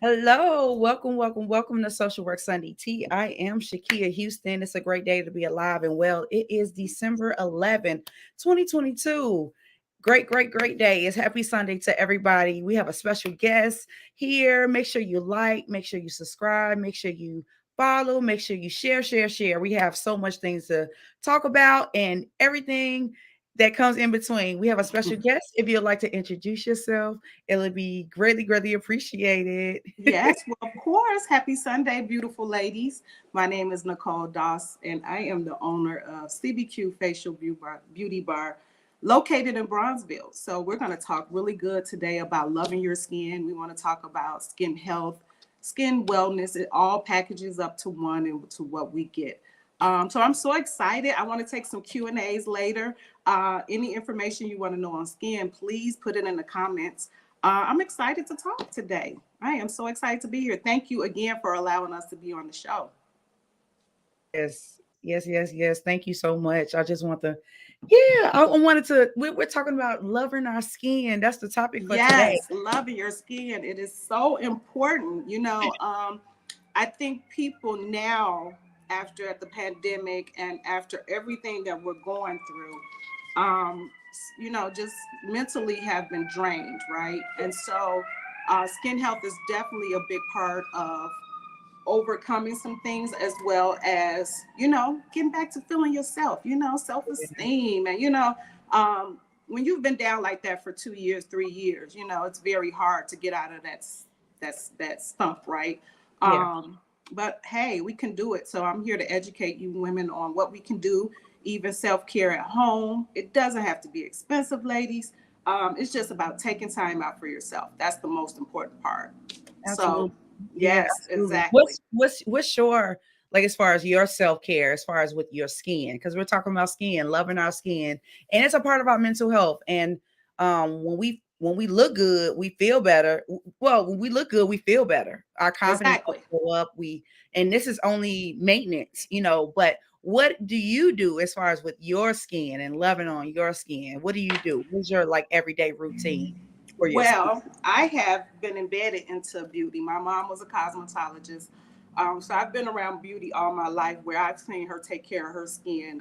Hello, welcome to Social Work Sunday Tea. I am Shakia Houston. It's a great day to be alive and well. It is December 11th, 2022. Great day. It's happy Sunday to everybody. We have a special guest here. Make sure you like, make sure you subscribe, make sure you follow, make sure you share. We have so much things to talk about and everything that comes in between. We have a special guest. If you'd like to introduce yourself, it'll be greatly appreciated. Yes, well, of course. Happy Sunday, beautiful ladies. My name is Nicole Doss, and I am the owner of CBQ Facial Beauty Bar located in Bronzeville. So, we're going to talk really good today about loving your skin. We want to talk about skin health, skin wellness. It all packages up to one and to what we get. So I'm so excited. I want to take some Q&As later. Any information you want to know on skin, please put it in the comments. I'm excited to talk today. I am so excited to be here. Thank you again for allowing us to be on the show. Yes. Thank you so much. I just want to, yeah, I wanted to, we're talking about loving our skin. That's the topic for today. Yes, loving your skin. It is so important. I think people now, after the pandemic and after everything that we're going through, just mentally have been drained, right? And so skin health is definitely a big part of overcoming some things, as well as getting back to feeling yourself, self-esteem. And when you've been down like that for 2 years, 3 years, it's very hard to get out of that stump, right? Yeah. But hey, we can do it. So I'm here to educate you women on what we can do, even self-care at home. It doesn't have to be expensive, ladies. It's just about taking time out for yourself. That's the most important part. So Absolutely. Yeah, yes, absolutely. exactly. What's your, like, as far as your self-care, as far as with your skin, because we're talking about skin, loving our skin, and it's a part of our mental health. And when we look good, we feel better. Well, when we look good, we feel better. Our confidence Exactly. go up. And this is only maintenance. But what do you do as far as with your skin and loving on your skin? What do you do? What's your like everyday routine for your skin? Well, I have been embedded into beauty. My mom was a cosmetologist. So I've been around beauty all my life, where I've seen her take care of her skin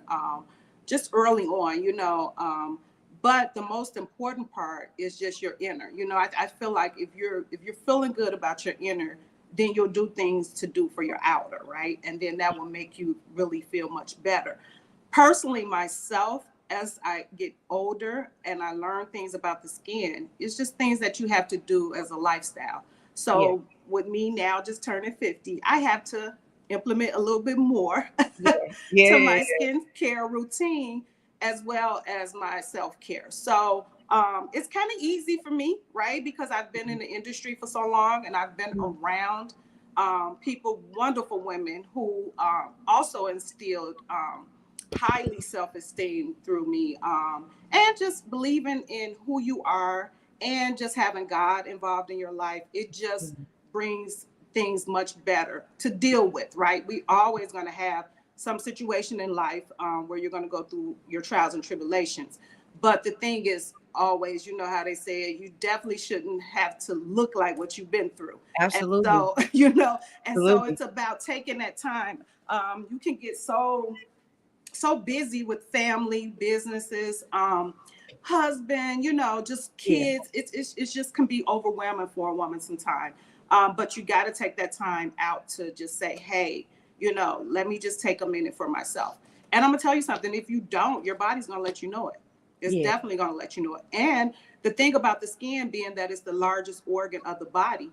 just early on, but the most important part is just your inner. I feel like if you're feeling good about your inner, then you'll do things to do for your outer, right? And then that will make you really feel much better. Personally, myself, as I get older and I learn things about the skin, it's just things that you have to do as a lifestyle. Yeah. So with me now just turning 50, I have to implement a little bit more Yeah. to Yeah. my skincare routine, as well as my self-care. So it's kind of easy for me, right? Because I've been in the industry for so long, and I've been Mhm. around people, wonderful women who also instilled highly self-esteem through me, and just believing in who you are, and just having God involved in your life. It just brings things much better to deal with, right? We always going to have some situation in life where you're going to go through your trials and tribulations. But the thing is, always, you know how they say it, you definitely shouldn't have to look like what you've been through. And Absolutely. so, Absolutely. it's about taking that time. You can get so busy with family, businesses, husband, just Yeah. kids. It's just can be overwhelming for a woman sometimes. But you got to take that time out to just say, hey, let me just take a minute for myself. And I'm gonna tell you something. If you don't, your body's gonna let you know it. It's Yeah. definitely gonna let you know it. And the thing about the skin being that it's the largest organ of the body,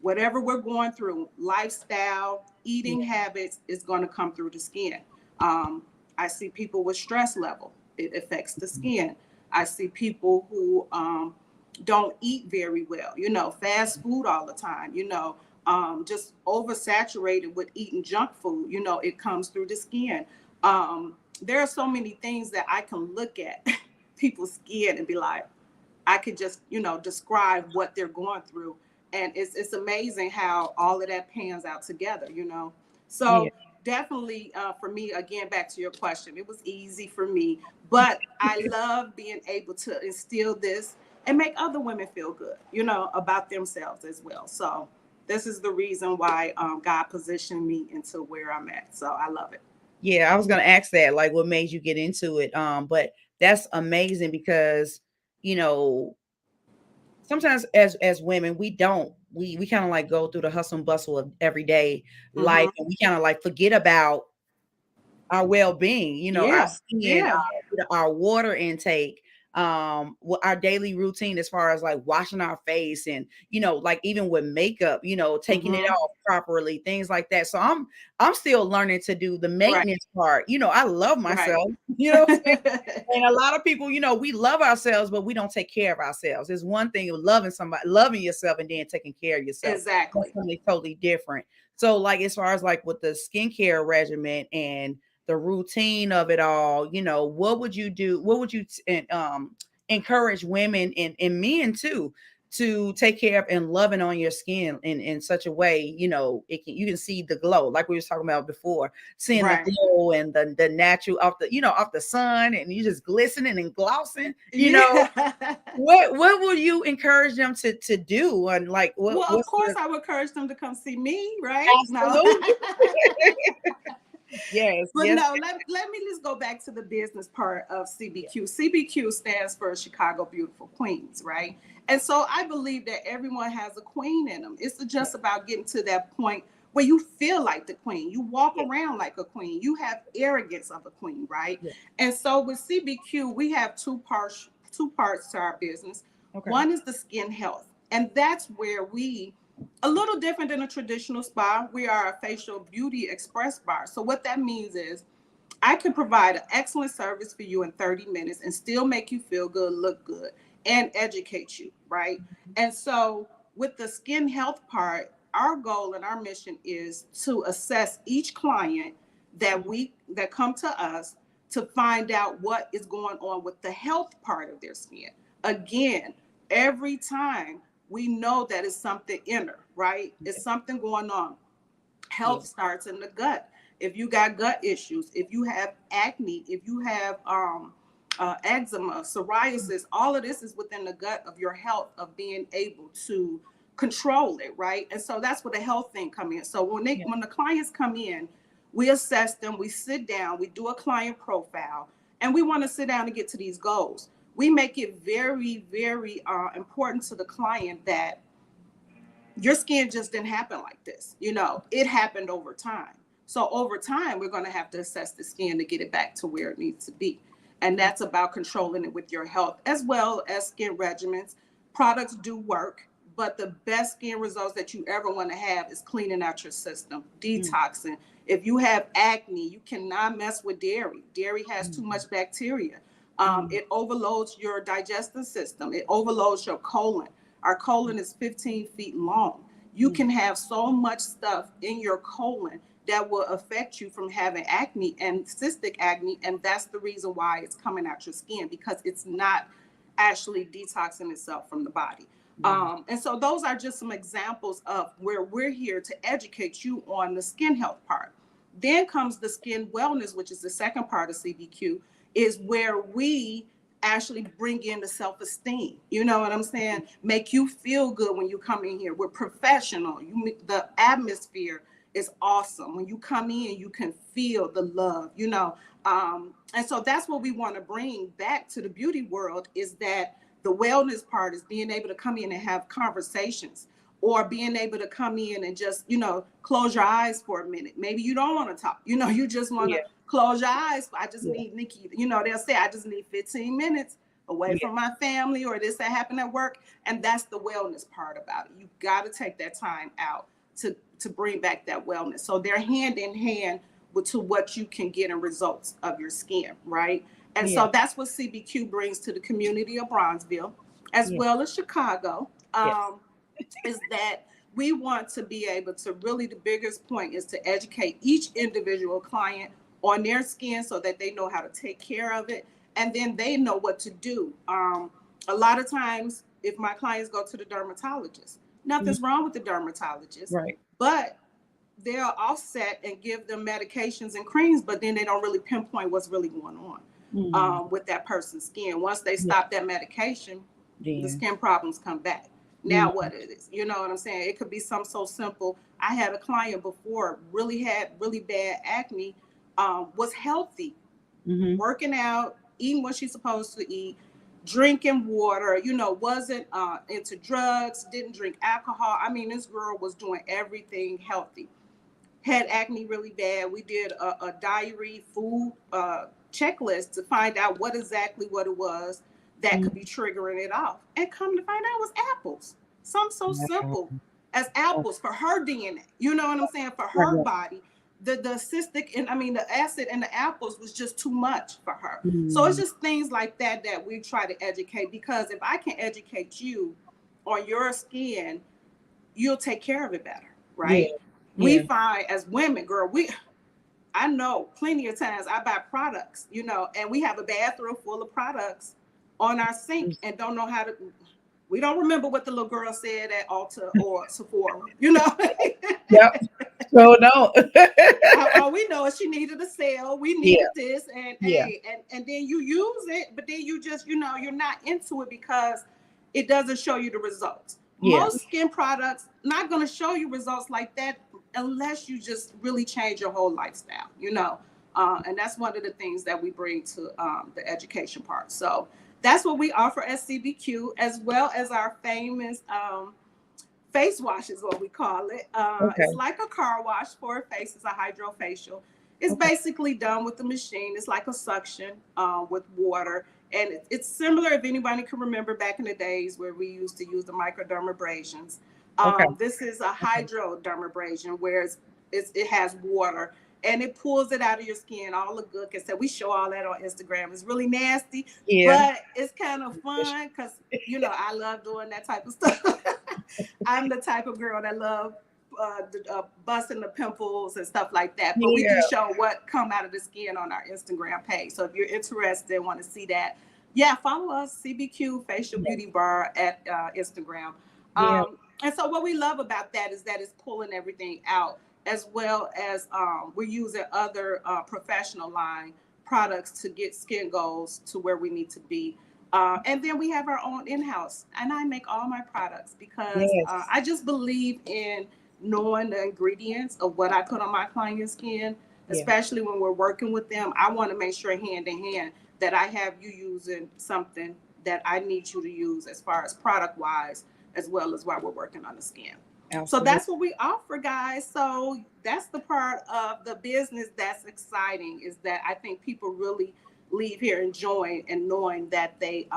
whatever we're going through, lifestyle, eating Yeah. habits, is going to come through the skin. Um, I see people with stress level, it affects the skin. I see people who don't eat very well, fast food all the time, just oversaturated with eating junk food, it comes through the skin. There are so many things that I can look at people's skin and be like, I could just, describe what they're going through. And it's amazing how all of that pans out together. Yeah. So definitely, for me, again, back to your question, it was easy for me, but I love being able to instill this and make other women feel good, about themselves as well. So This is the reason why God positioned me into where I'm at. So I love it. Yeah, I was gonna ask that, like, what made you get into it? But that's amazing because you know sometimes as women we kind of like go through the hustle and bustle of everyday life, Mm-hmm. and we kind of like forget about our well-being, our Yeah. skin, Yeah. our water intake, our daily routine as far as like washing our face and like even with makeup, taking it Mm-hmm. off properly, things like that. So I'm still learning to do the Right. maintenance part. I love Right. myself, what I'm saying? And a lot of people, we love ourselves, but we don't take care of ourselves. It's one thing of loving somebody, loving yourself, and then taking care of yourself. That's Exactly. something totally different. So, like, as far as like with the skincare regimen and the routine of it all, what would you do? What would you encourage women and men too to take care of and loving on your skin in such a way, you can see the glow, like we was talking about before, seeing the Right. glow and the natural off the sun, and you just glistening and glossing. Yeah. What will you encourage them to do? And like Well, of what's course, your I would encourage them to come see me, right? No. absolute yes, But yes, no, let me just go back to the business part of yes, CBQ. CBQ stands for Chicago Beautiful Queens, right? And so I believe that everyone has a queen in them. It's yes, just about getting to that point where you feel like the queen. You walk yes, around like a queen. You have arrogance of a queen, right? yes. And so with CBQ, we have two parts to our business. Okay. One is the skin health, and that's where we a little different than a traditional spa. We are a facial beauty express bar. So what that means is I can provide an excellent service for you in 30 minutes and still make you feel good, look good, and educate you, right? And so with the skin health part, our goal and our mission is to assess each client that come to us to find out what is going on with the health part of their skin. Again, every time we know that it's something inner, right? It's something going on. Yeah, Health starts in the gut. If you got gut issues, if you have acne, if you have eczema, psoriasis, all of this is within the gut of your health, of being able to control it, right? And so that's where the health thing come in. So yeah, when the clients come in, we assess them, we sit down, we do a client profile, and we want to sit down and get to these goals. We make it very, very important to the client that your skin just didn't happen like this. It happened over time. So over time, we're going to have to assess the skin to get it back to where it needs to be. And that's about controlling it with your health as well as skin regimens. Products do work, but the best skin results that you ever want to have is cleaning out your system, mm, detoxing. If you have acne, you cannot mess with dairy. Dairy has too mm, much bacteria. mm, It overloads your digestive system. It overloads your colon. Our colon is 15 feet long. You mm, can have so much stuff in your colon that will affect you from having acne and cystic acne. And that's the reason why it's coming out your skin, because it's not actually detoxing itself from the body. yeah, And so those are just some examples of where we're here to educate you on the skin health part. Then comes the skin wellness, which is the second part of CBQ, is where we actually bring in the self-esteem. You know what I'm saying? Make you feel good when you come in here. We're professional. The atmosphere is awesome. When you come in, you can feel the love. And so that's what we want to bring back to the beauty world, is that the wellness part is being able to come in and have conversations, or being able to come in and just, close your eyes for a minute. Maybe you don't want to talk, you just want yeah, to close your eyes. I just yeah, need Nikki, they'll say, I just need 15 minutes away yeah, from my family, or this that happened at work. And that's the wellness part about it. You got to take that time out to bring back that wellness. So they're hand in hand to what you can get in results of your skin, right? And yeah, so that's what CBQ brings to the community of Bronzeville, as yeah, well as Chicago. yes, Is that we want to be able to really, the biggest point is to educate each individual client on their skin so that they know how to take care of it, and then they know what to do. A lot of times, if my clients go to the dermatologist, mm, nothing's wrong with the dermatologist, right, but they'll offset and give them medications and creams, but then they don't really pinpoint what's really going on mm, with that person's skin. Once they yeah, stop that medication, the then, skin problems come back. Now what it is, you know what I'm saying? It could be something so simple. I had a client before really had really bad acne, was healthy, Mm-hmm. working out, eating what she's supposed to eat, drinking water, you know, wasn't into drugs, didn't drink alcohol. I mean, this girl was doing everything healthy. Had acne really bad. We did a diary food checklist to find out what it was that could be triggering it off. And come to find out it was apples. Something so simple as apples for her DNA. You know what I'm saying? For her body. The cystic and I mean the acid in the apples was just too much for her. So it's just things like that we try to educate, because if I can educate you on your skin, you'll take care of it better, Yeah. right? We Yeah. find as women, girl, I know plenty of times I buy products, you know, and we have a bathroom full of products on our sink and don't know how to. We don't remember what the little girl said at Ulta or Sephora, you know. Yep. So no. All we know is she needed a sale. We Yeah. needed this, and Yeah. and then you use it, but then you just, you know, you're not into it because it doesn't show you the results. Yeah. Most skin products not going to show you results like that unless you just really change your whole lifestyle, you know. And that's one of the things that we bring to the education part. So that's what we offer at CBQ, as well as our famous face wash is what we call it. Okay. It's like a car wash for a face. It's a hydrofacial. It's Okay. basically done with the machine. It's like a suction with water. And it's similar, if anybody can remember back in the days where we used to use the microdermabrasions. Okay. This is a Okay. hydrodermabrasion where it has water and it pulls it out of your skin, all the gook. And so we show all that on Instagram. It's really nasty, Yeah. but it's kind of fun because, you know, I love doing that type of stuff. I'm the type of girl that love busting the pimples and stuff like that. But we Yeah. do show what come out of the skin on our Instagram page. So if you're interested and want to see that, yeah, follow us, CBQ Facial Beauty Bar at Instagram. Yeah. And so what we love about that is that it's pulling everything out, as well as we're using other professional line products to get skin goals to where we need to be. And then we have our own in-house, and I make all my products because Yes. I just believe in knowing the ingredients of what I put on my client's skin, Yeah. especially when we're working with them. I want to make sure hand in hand that I have you using something that I need you to use as far as product wise, as well as while we're working on the skin. So Absolutely. that's what we offer, guys. So that's the part of the business that's exciting, is that I think people really leave here enjoying and knowing that they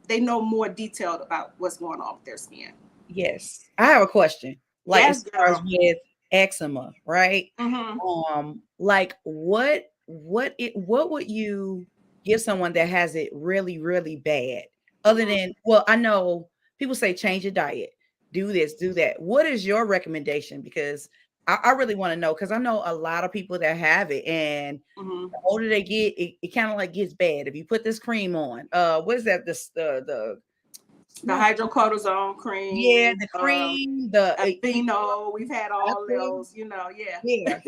know more detailed about what's going on with their skin. Yes. I have a question. Like Yes, as far as girl. with eczema, right? Mm-hmm. Like what would you give someone that has it really, really bad? Other Mm-hmm. than, well, I know people say change your diet, do this, do that. What is your recommendation? Because I really want to know, because I know a lot of people that have it, and Mm-hmm. the older they get, it kind of like gets bad. If you put this cream on, what is that? The it's The not, hydrocortisone yeah, cream, the cream, the Aveeno. We've had I all think, those, you know. Yeah. yeah.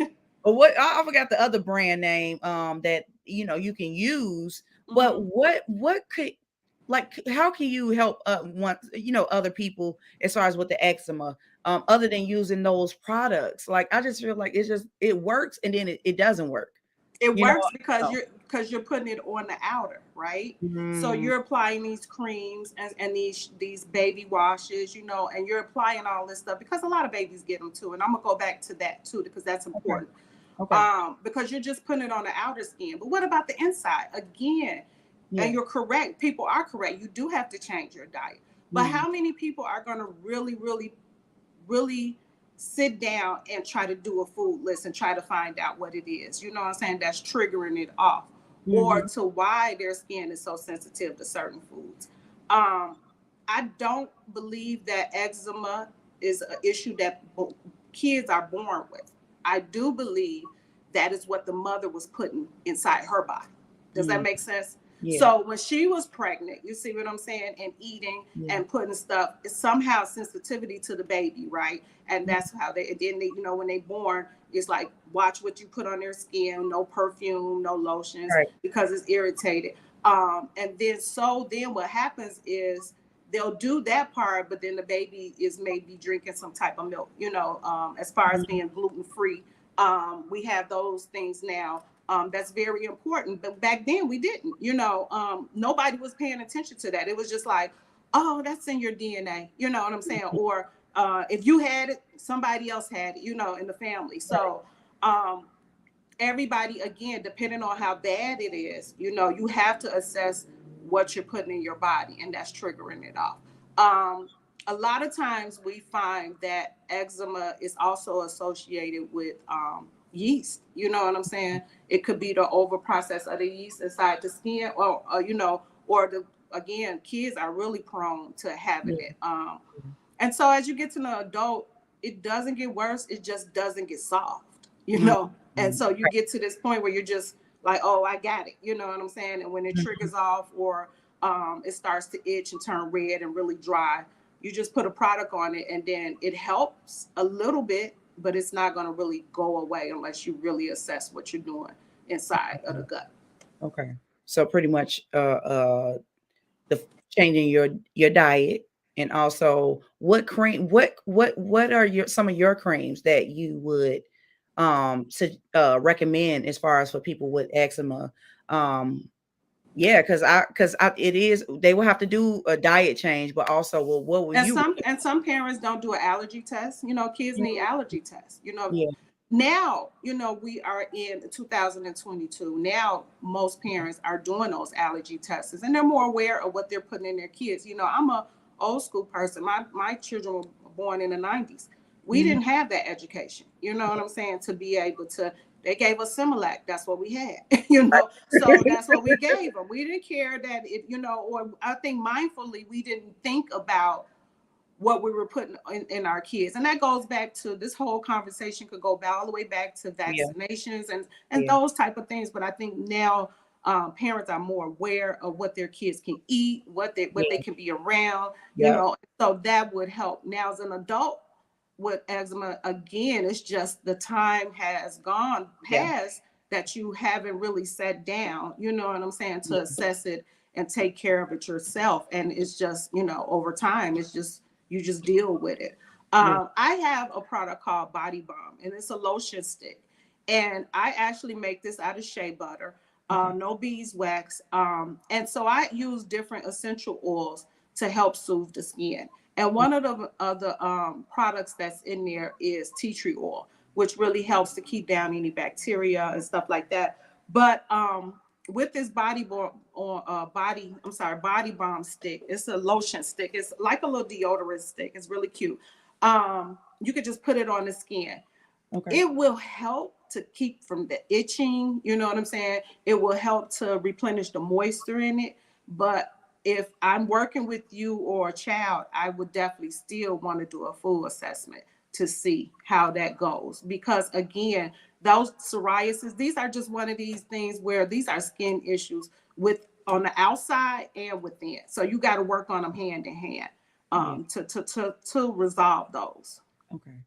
But what I forgot the other brand name that you can use, but Mm-hmm. what could, like, how can you help one other people as far as with the eczema, other than using those products? Like, I just feel like it works and then it doesn't work. It You know, works because no. you're putting it on the outer, right? So Mm, you're applying these creams and these baby washes, you know, and you're applying all this stuff because a lot of babies get them too. And I'm gonna go back to that too because that's okay. important. Okay. Because you're just putting it on the outer skin. But what about the inside? Again, and Yeah. you're correct. People are correct. You do have to change your diet. But Mm, how many people are gonna really, really, really sit down and try to do a food list and try to find out what it is, you know what I'm saying, that's triggering it off, or mhm. to why their skin is so sensitive to certain foods. um I don't believe that eczema is an issue that kids are born with. I do believe that is what the mother was putting inside her body. Does that Mm, make sense? yeah. So when she was pregnant, you see what I'm saying, and eating Yeah. and putting stuff, it's somehow sensitivity to the baby, right? And Mm, that's how and then they, you know, when they born, it's like, watch what you put on their skin, no perfume, no lotions, right. because it's irritated. And then what happens is they'll do that part, but then the baby is maybe drinking some type of milk, as far as being gluten free. We have those things now. That's very important. But back then we didn't, nobody was paying attention to that. It was just like, oh, that's in your DNA. You know what I'm saying? Or if you had it, somebody else had it, in the family. So everybody, again, depending on how bad it is, you have to assess what you're putting in your body, and that's triggering it off. A lot of times we find that eczema is also associated with yeast. You know what I'm saying? It could be the over process of the yeast inside the skin, or the, again, kids are really prone to having it. And so as you get to the adult, it doesn't get worse. It just doesn't get soft, And so you get to this point where you're just like, oh, I got it. You know what I'm saying? And when it triggers off, or it starts to itch and turn red and really dry, you just put a product on it, and then it helps a little bit, but it's not going to really go away unless you really assess what you're doing inside of the gut. Okay. So pretty much the changing your diet, and also what cream, what are some of your creams that you would recommend as far as for people with eczema? Yeah, because it is, they will have to do a diet change, but also, well, what will And you? some parents don't do an allergy test. Kids need allergy tests. Yeah. Now, we are in 2022. Now, most parents are doing those allergy tests, and they're more aware of what they're putting in their kids. I'm a old school person. My children were born in the 90s. We didn't have that education. You know what I'm saying? To be able to, they gave us Similac. That's what we had. So that's what we gave them. We didn't care that or I think mindfully we didn't think about what we were putting in our kids. And that goes back to, this whole conversation could go all the way back to vaccinations and those type of things. But I think now parents are more aware of what their kids can eat, what they can be around, so that would help. Now, as an adult with eczema, again, it's just the time has gone past that you haven't really sat down, you know what I'm saying, to assess it and take care of it yourself. And it's just, over time, it's just, you just deal with it. I have a product called Body Balm, and it's a lotion stick. And I actually make this out of shea butter, no beeswax. And so I use different essential oils to help soothe the skin. And one of the products that's in there is tea tree oil, which really helps to keep down any bacteria and stuff like that. But with this body balm stick, it's a lotion stick. It's like a little deodorant stick. It's really cute. You could just put it on the skin. Okay. It will help to keep from the itching. You know what I'm saying? It will help to replenish the moisture in it. But if I'm working with you or a child, I would definitely still want to do a full assessment to see how that goes. Because again, those psoriasis, these are just one of these things where these are skin issues with on the outside and within. So you got to work on them hand in hand to resolve those. Okay.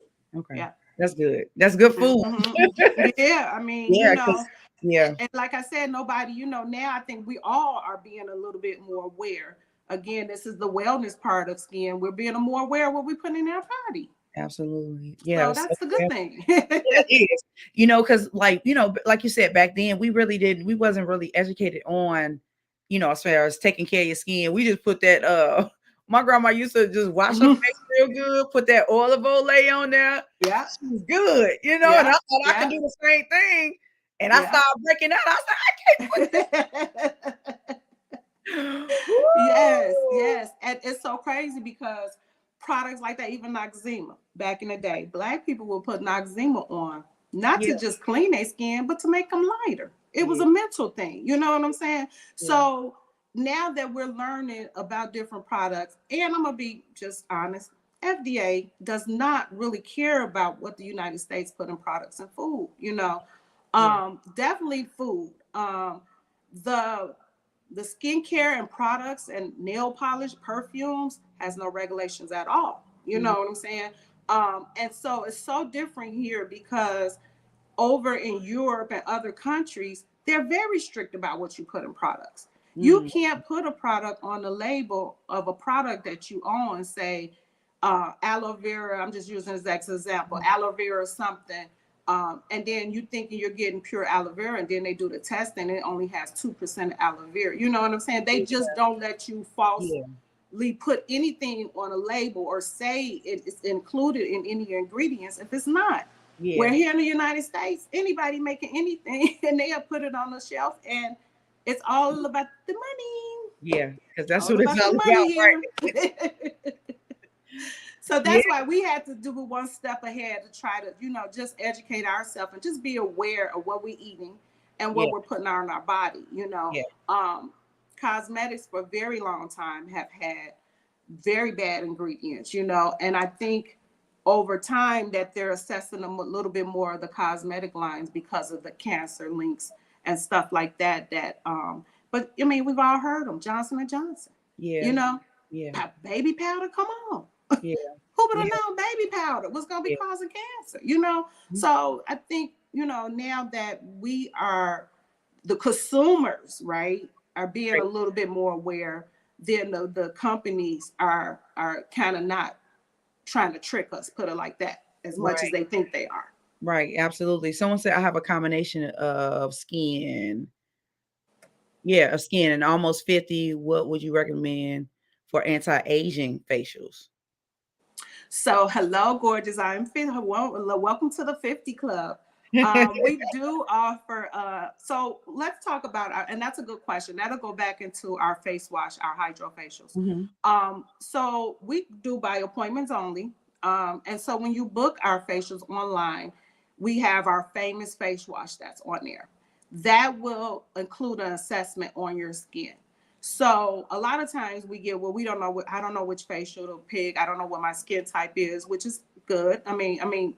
Yeah. That's good. That's good food. Yeah. I mean, and like I said, nobody, now I think we all are being a little bit more aware. Again, this is the wellness part of skin. We're being more aware of what we put in our body. Absolutely. Yeah. So that's a good thing. It is. Because like you said, back then we wasn't really educated on, as far as taking care of your skin. We just put that my grandma used to just wash her face real good, put that olive olay on there. Yeah. She was good, and I thought I could do the same thing. And I started breaking out. I was like, I can't put that. Yes. And it's so crazy because products like that, even Noxzema, back in the day, Black people would put Noxzema on, not to just clean their skin, but to make them lighter. It was a mental thing. You know what I'm saying? Yeah. So now that we're learning about different products, and I'm going to be just honest, FDA does not really care about what the United States put in products and food, definitely food. The skincare and products and nail polish, perfumes has no regulations at all. You know what I'm saying? And so it's so different here because over in Europe and other countries, they're very strict about what you put in products. You Mm, can't put a product on the label of a product that you own and say aloe vera. I'm just using this as an example, aloe vera or something. And then you thinking you're getting pure aloe vera, and then they do the test and it only has 2% of aloe vera. You know what I'm saying? They yeah, just don't let you falsely yeah, put anything on a label or say it's included in any ingredients if it's not. We're yeah, here in the United States, anybody making anything and they'll put it on the shelf, and it's all about the money. yeah. Because that's All what it's about all the about, money right? here. So Yeah, that's why we had to do one step ahead to try to, just educate ourselves and just be aware of what we're eating and yeah, what we're putting on our body. yeah, Um, cosmetics for a very long time have had very bad ingredients, and I think over time that they're assessing them a little bit more of the cosmetic lines because of the cancer links and stuff like that. But I mean, we've all heard them, Johnson and Johnson, you yeah, know, yeah, baby powder. Come on, yeah, who would have yeah, known baby powder was going to be yeah. causing cancer? So I think, now that we are the consumers, right, are being a Right, little bit more aware, then the companies are kind of not trying to trick us, put it like that, as much as right, they think they are. right. Absolutely. Someone said I have a combination of skin. Yeah, of skin and almost 50. What would you recommend for anti-aging facials? So, hello, gorgeous. I'm Fit. Welcome to the 50 Club. We do offer, so let's talk about and that's a good question. That'll go back into our face wash, our hydrofacials. Mhm. So we do by appointments only. And so when you book our facials online, we have our famous face wash that's on there. That will include an assessment on your skin. So a lot of times we get, well, we don't know I don't know which facial to pick. I don't know what my skin type is, which is good. I mean,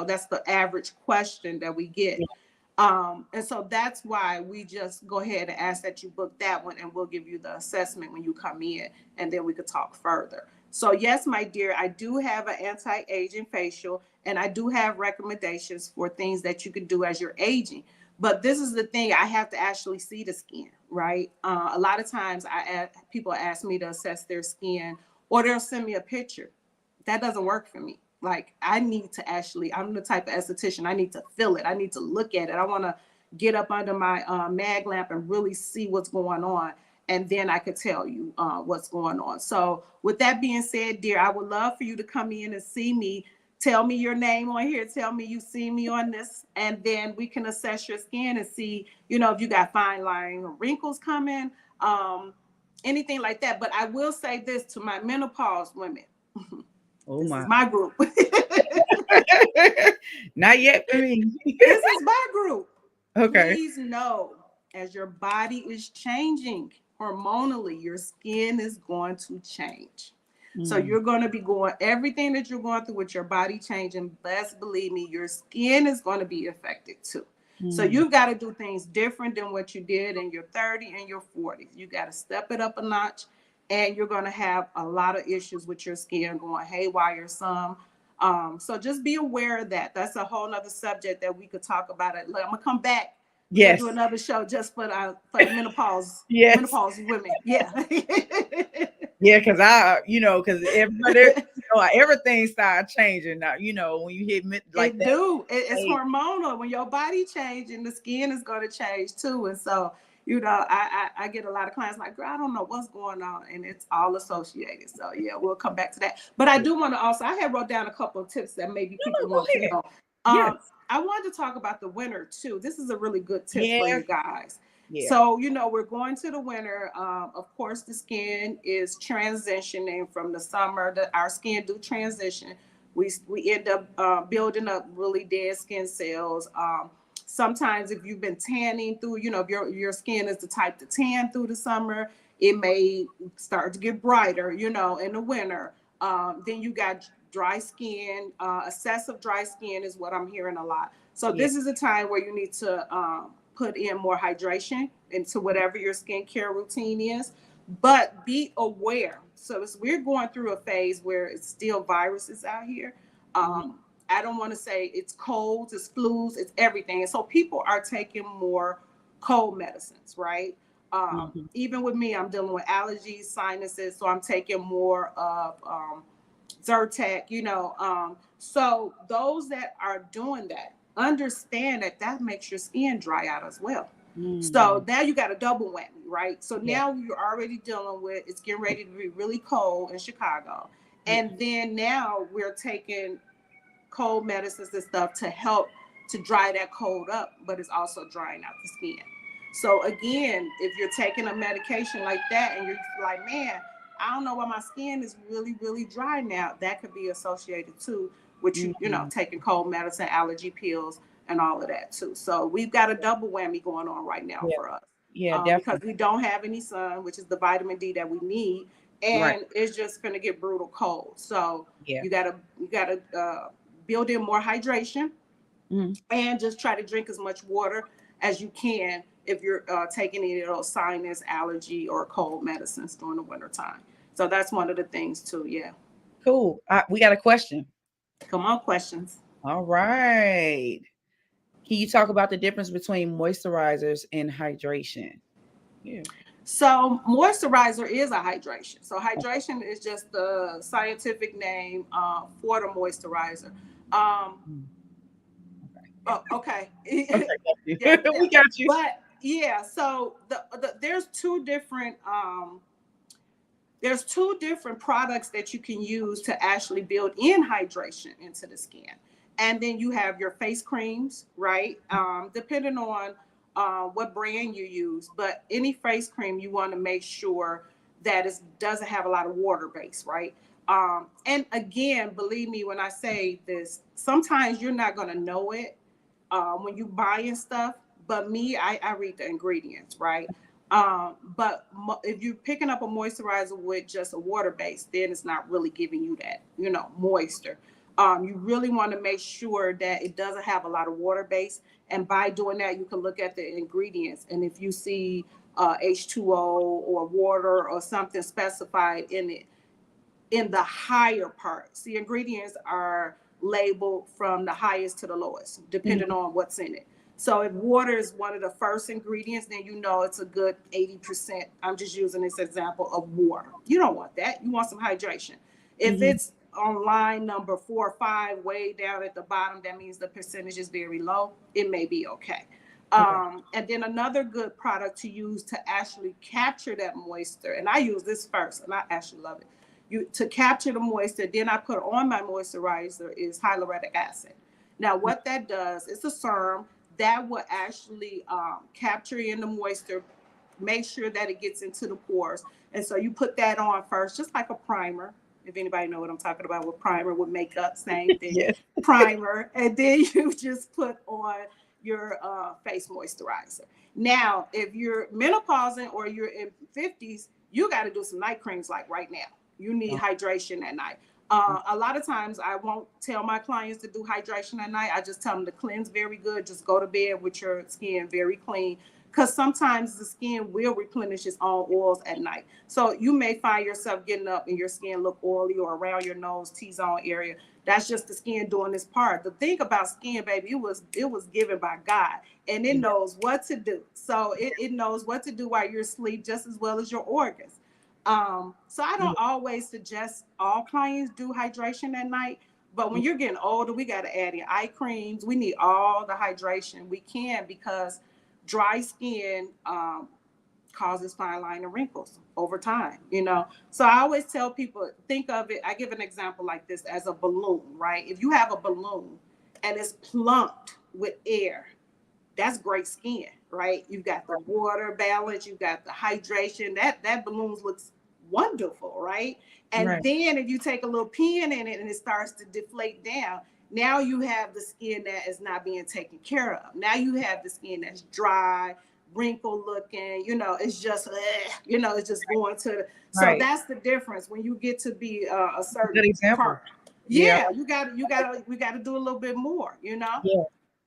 that's the average question that we get. Yeah. And so that's why we just go ahead and ask that you book that one, and we'll give you the assessment when you come in, and then we could talk further. So yes, my dear, I do have an anti-aging facial, and I do have recommendations for things that you can do as you're aging. But this is the thing, I have to actually see the skin, right? A lot of times people ask me to assess their skin, or they'll send me a picture. That doesn't work for me. Like, I need to actually, I'm the type of esthetician, I need to feel it. I need to look at it. I want to get up under my mag lamp and really see what's going on. And then I could tell you what's going on. So with that being said, dear, I would love for you to come in and see me. Tell me your name on here. Tell me you see me on this. And then we can assess your skin and see, if you got fine line or wrinkles coming, anything like that. But I will say this to my menopause women. Oh This my. is my group. Not yet for me. This is my group. Okay. Please know, as your body is changing hormonally, your skin is going to change. So Mm, you're going to be going, everything that you're going through with your body changing, best believe me, your skin is going to be affected too. So mm. you've got to do things different than what you did in your 30 and your 40s. You got to step it up a notch, and you're going to have a lot of issues with your skin going haywire some. So just be aware of that. That's a whole nother subject that we could talk about. It. I'm gonna come back. We're gonna Yes. do another show just for the Yes. menopause women. Yeah. Yeah, because because everybody, everything started changing now. When you hit like It that do. It's age. hormonal. When your body changes, the skin is going to change too. And so, I get a lot of clients like, girl, I don't know what's going on, and it's all associated. So yeah, we'll come back to that. But I do want to also, I have wrote down a couple of tips that maybe No, people no, go want to ahead. know. Yes. I wanted to talk about the winter too. This is a really good tip for Yeah. you guys. Yeah. So, we're going to the winter. Of course, the skin is transitioning from the summer. Our skin do transition. We end up building up really dead skin cells. Sometimes if you've been tanning through, if your skin is the type to tan through the summer, it may start to get brighter, in the winter. Then you got dry skin. Excessive dry skin is what I'm hearing a lot. So Yeah. this is a time where you need to put in more hydration into whatever your skincare routine is, but be aware. So we're going through a phase where it's still viruses out here. Mhm. I don't want to say it's colds, it's flus, it's everything. And so people are taking more cold medicines, right? Even with me, I'm dealing with allergies, sinuses, so I'm taking more of Zyrtec, so those that are doing that understand that that makes your skin dry out as well. So now you got a double whammy, right? So Yeah. now you're already dealing with it's getting ready to be really cold in Chicago. And then now we're taking cold medicines and stuff to help to dry that cold up, but it's also drying out the skin. So again, if you're taking a medication like that and you're like, man, I don't know why my skin is really, really dry now, that could be associated too with taking cold medicine, allergy pills, and all of that too. So we've got a double whammy going on right now Yeah. for us. Yeah, Because definitely. we don't have any sun, which is the vitamin D that we need, Right. and it's just gonna get brutal cold. So Yeah. you gotta build in more hydration Mhm. and just try to drink as much water as you can if you're taking any of those sinus, allergy, or cold medicines during the winter time. So that's one of the things too. Yeah. Cool. We got a question. Come on, questions. All right. Can you talk about the difference between moisturizers and hydration? Yeah. So moisturizer is a hydration. So hydration is just the scientific name for the moisturizer. Um, Mm. oh, okay. Okay, got you. Yeah, We got you. but yeah. So there's there's two different products that you can use to actually build in hydration into the skin. And then you have your face creams, right? Depending on what brand you use, but any face cream, you want to make sure that it doesn't have a lot of water base, right? And again, believe me when I say this, sometimes you're not going to know it when you buying stuff. But me, I read the ingredients, right? But if you're picking up a moisturizer with just a water base, then it's not really giving you that, moisture. You really want to make sure that it doesn't have a lot of water base. And by doing that, you can look at the ingredients. And if you see H2O or water or something specified in it, in the higher parts, the ingredients are labeled from the highest to the lowest, depending Mhm. on what's in it. So if water is one of the first ingredients, then you know it's a good 80%. I'm just using this example of water. You don't want that. You want some hydration. If Mhm. it's on line number 4 or 5, way down at the bottom, that means the percentage is very low. It may be okay. Okay. And then another good product to use to actually capture that moisture, and I use this first, and I actually love it. To capture the moisture, then I put on my moisturizer is hyaluronic acid. Now, what that does, it's a serum that will actually capture in the moisture, make sure that it gets into the pores. And so you put that on first, just like a primer. If anybody know what I'm talking about with primer, with makeup, same thing. Yes. Primer, and then you just put on your face moisturizer. Now, if you're menopausing or you're in 50s, you got to do some night creams like right now. You need hydration at night. A lot of times I won't tell my clients to do hydration at night. I just tell them to cleanse very good. Just go to bed with your skin very clean, because sometimes the skin will replenish its own oils at night. So you may find yourself getting up and your skin look oily or around your nose, T-zone area. That's just the skin doing its part. The thing about skin, baby, it was given by God, and it Yeah. knows what to do. So it knows what to do while you're asleep just as well as your organs. So I Yeah. don't always suggest all clients do hydration at night, but when you're getting older, we got to add in eye creams. We need all the hydration we can, because dry skin causes fine line and wrinkles over time. So I always tell people, think of it, I give an example like this as a balloon, right? If you have a balloon and it's plumped with air, that's great skin, right? You've got the water balance, you've got the hydration. That balloon looks wonderful, right? And Right. then if you take a little pin in it and it starts to deflate down, now you have the skin that is not being taken care of. Now you have the skin that's dry, wrinkle looking. It's just, it's just going to. So Right. that's the difference when you get to be a Good certain example. part. Yeah. Yeah, we got to do a little bit more. Yeah.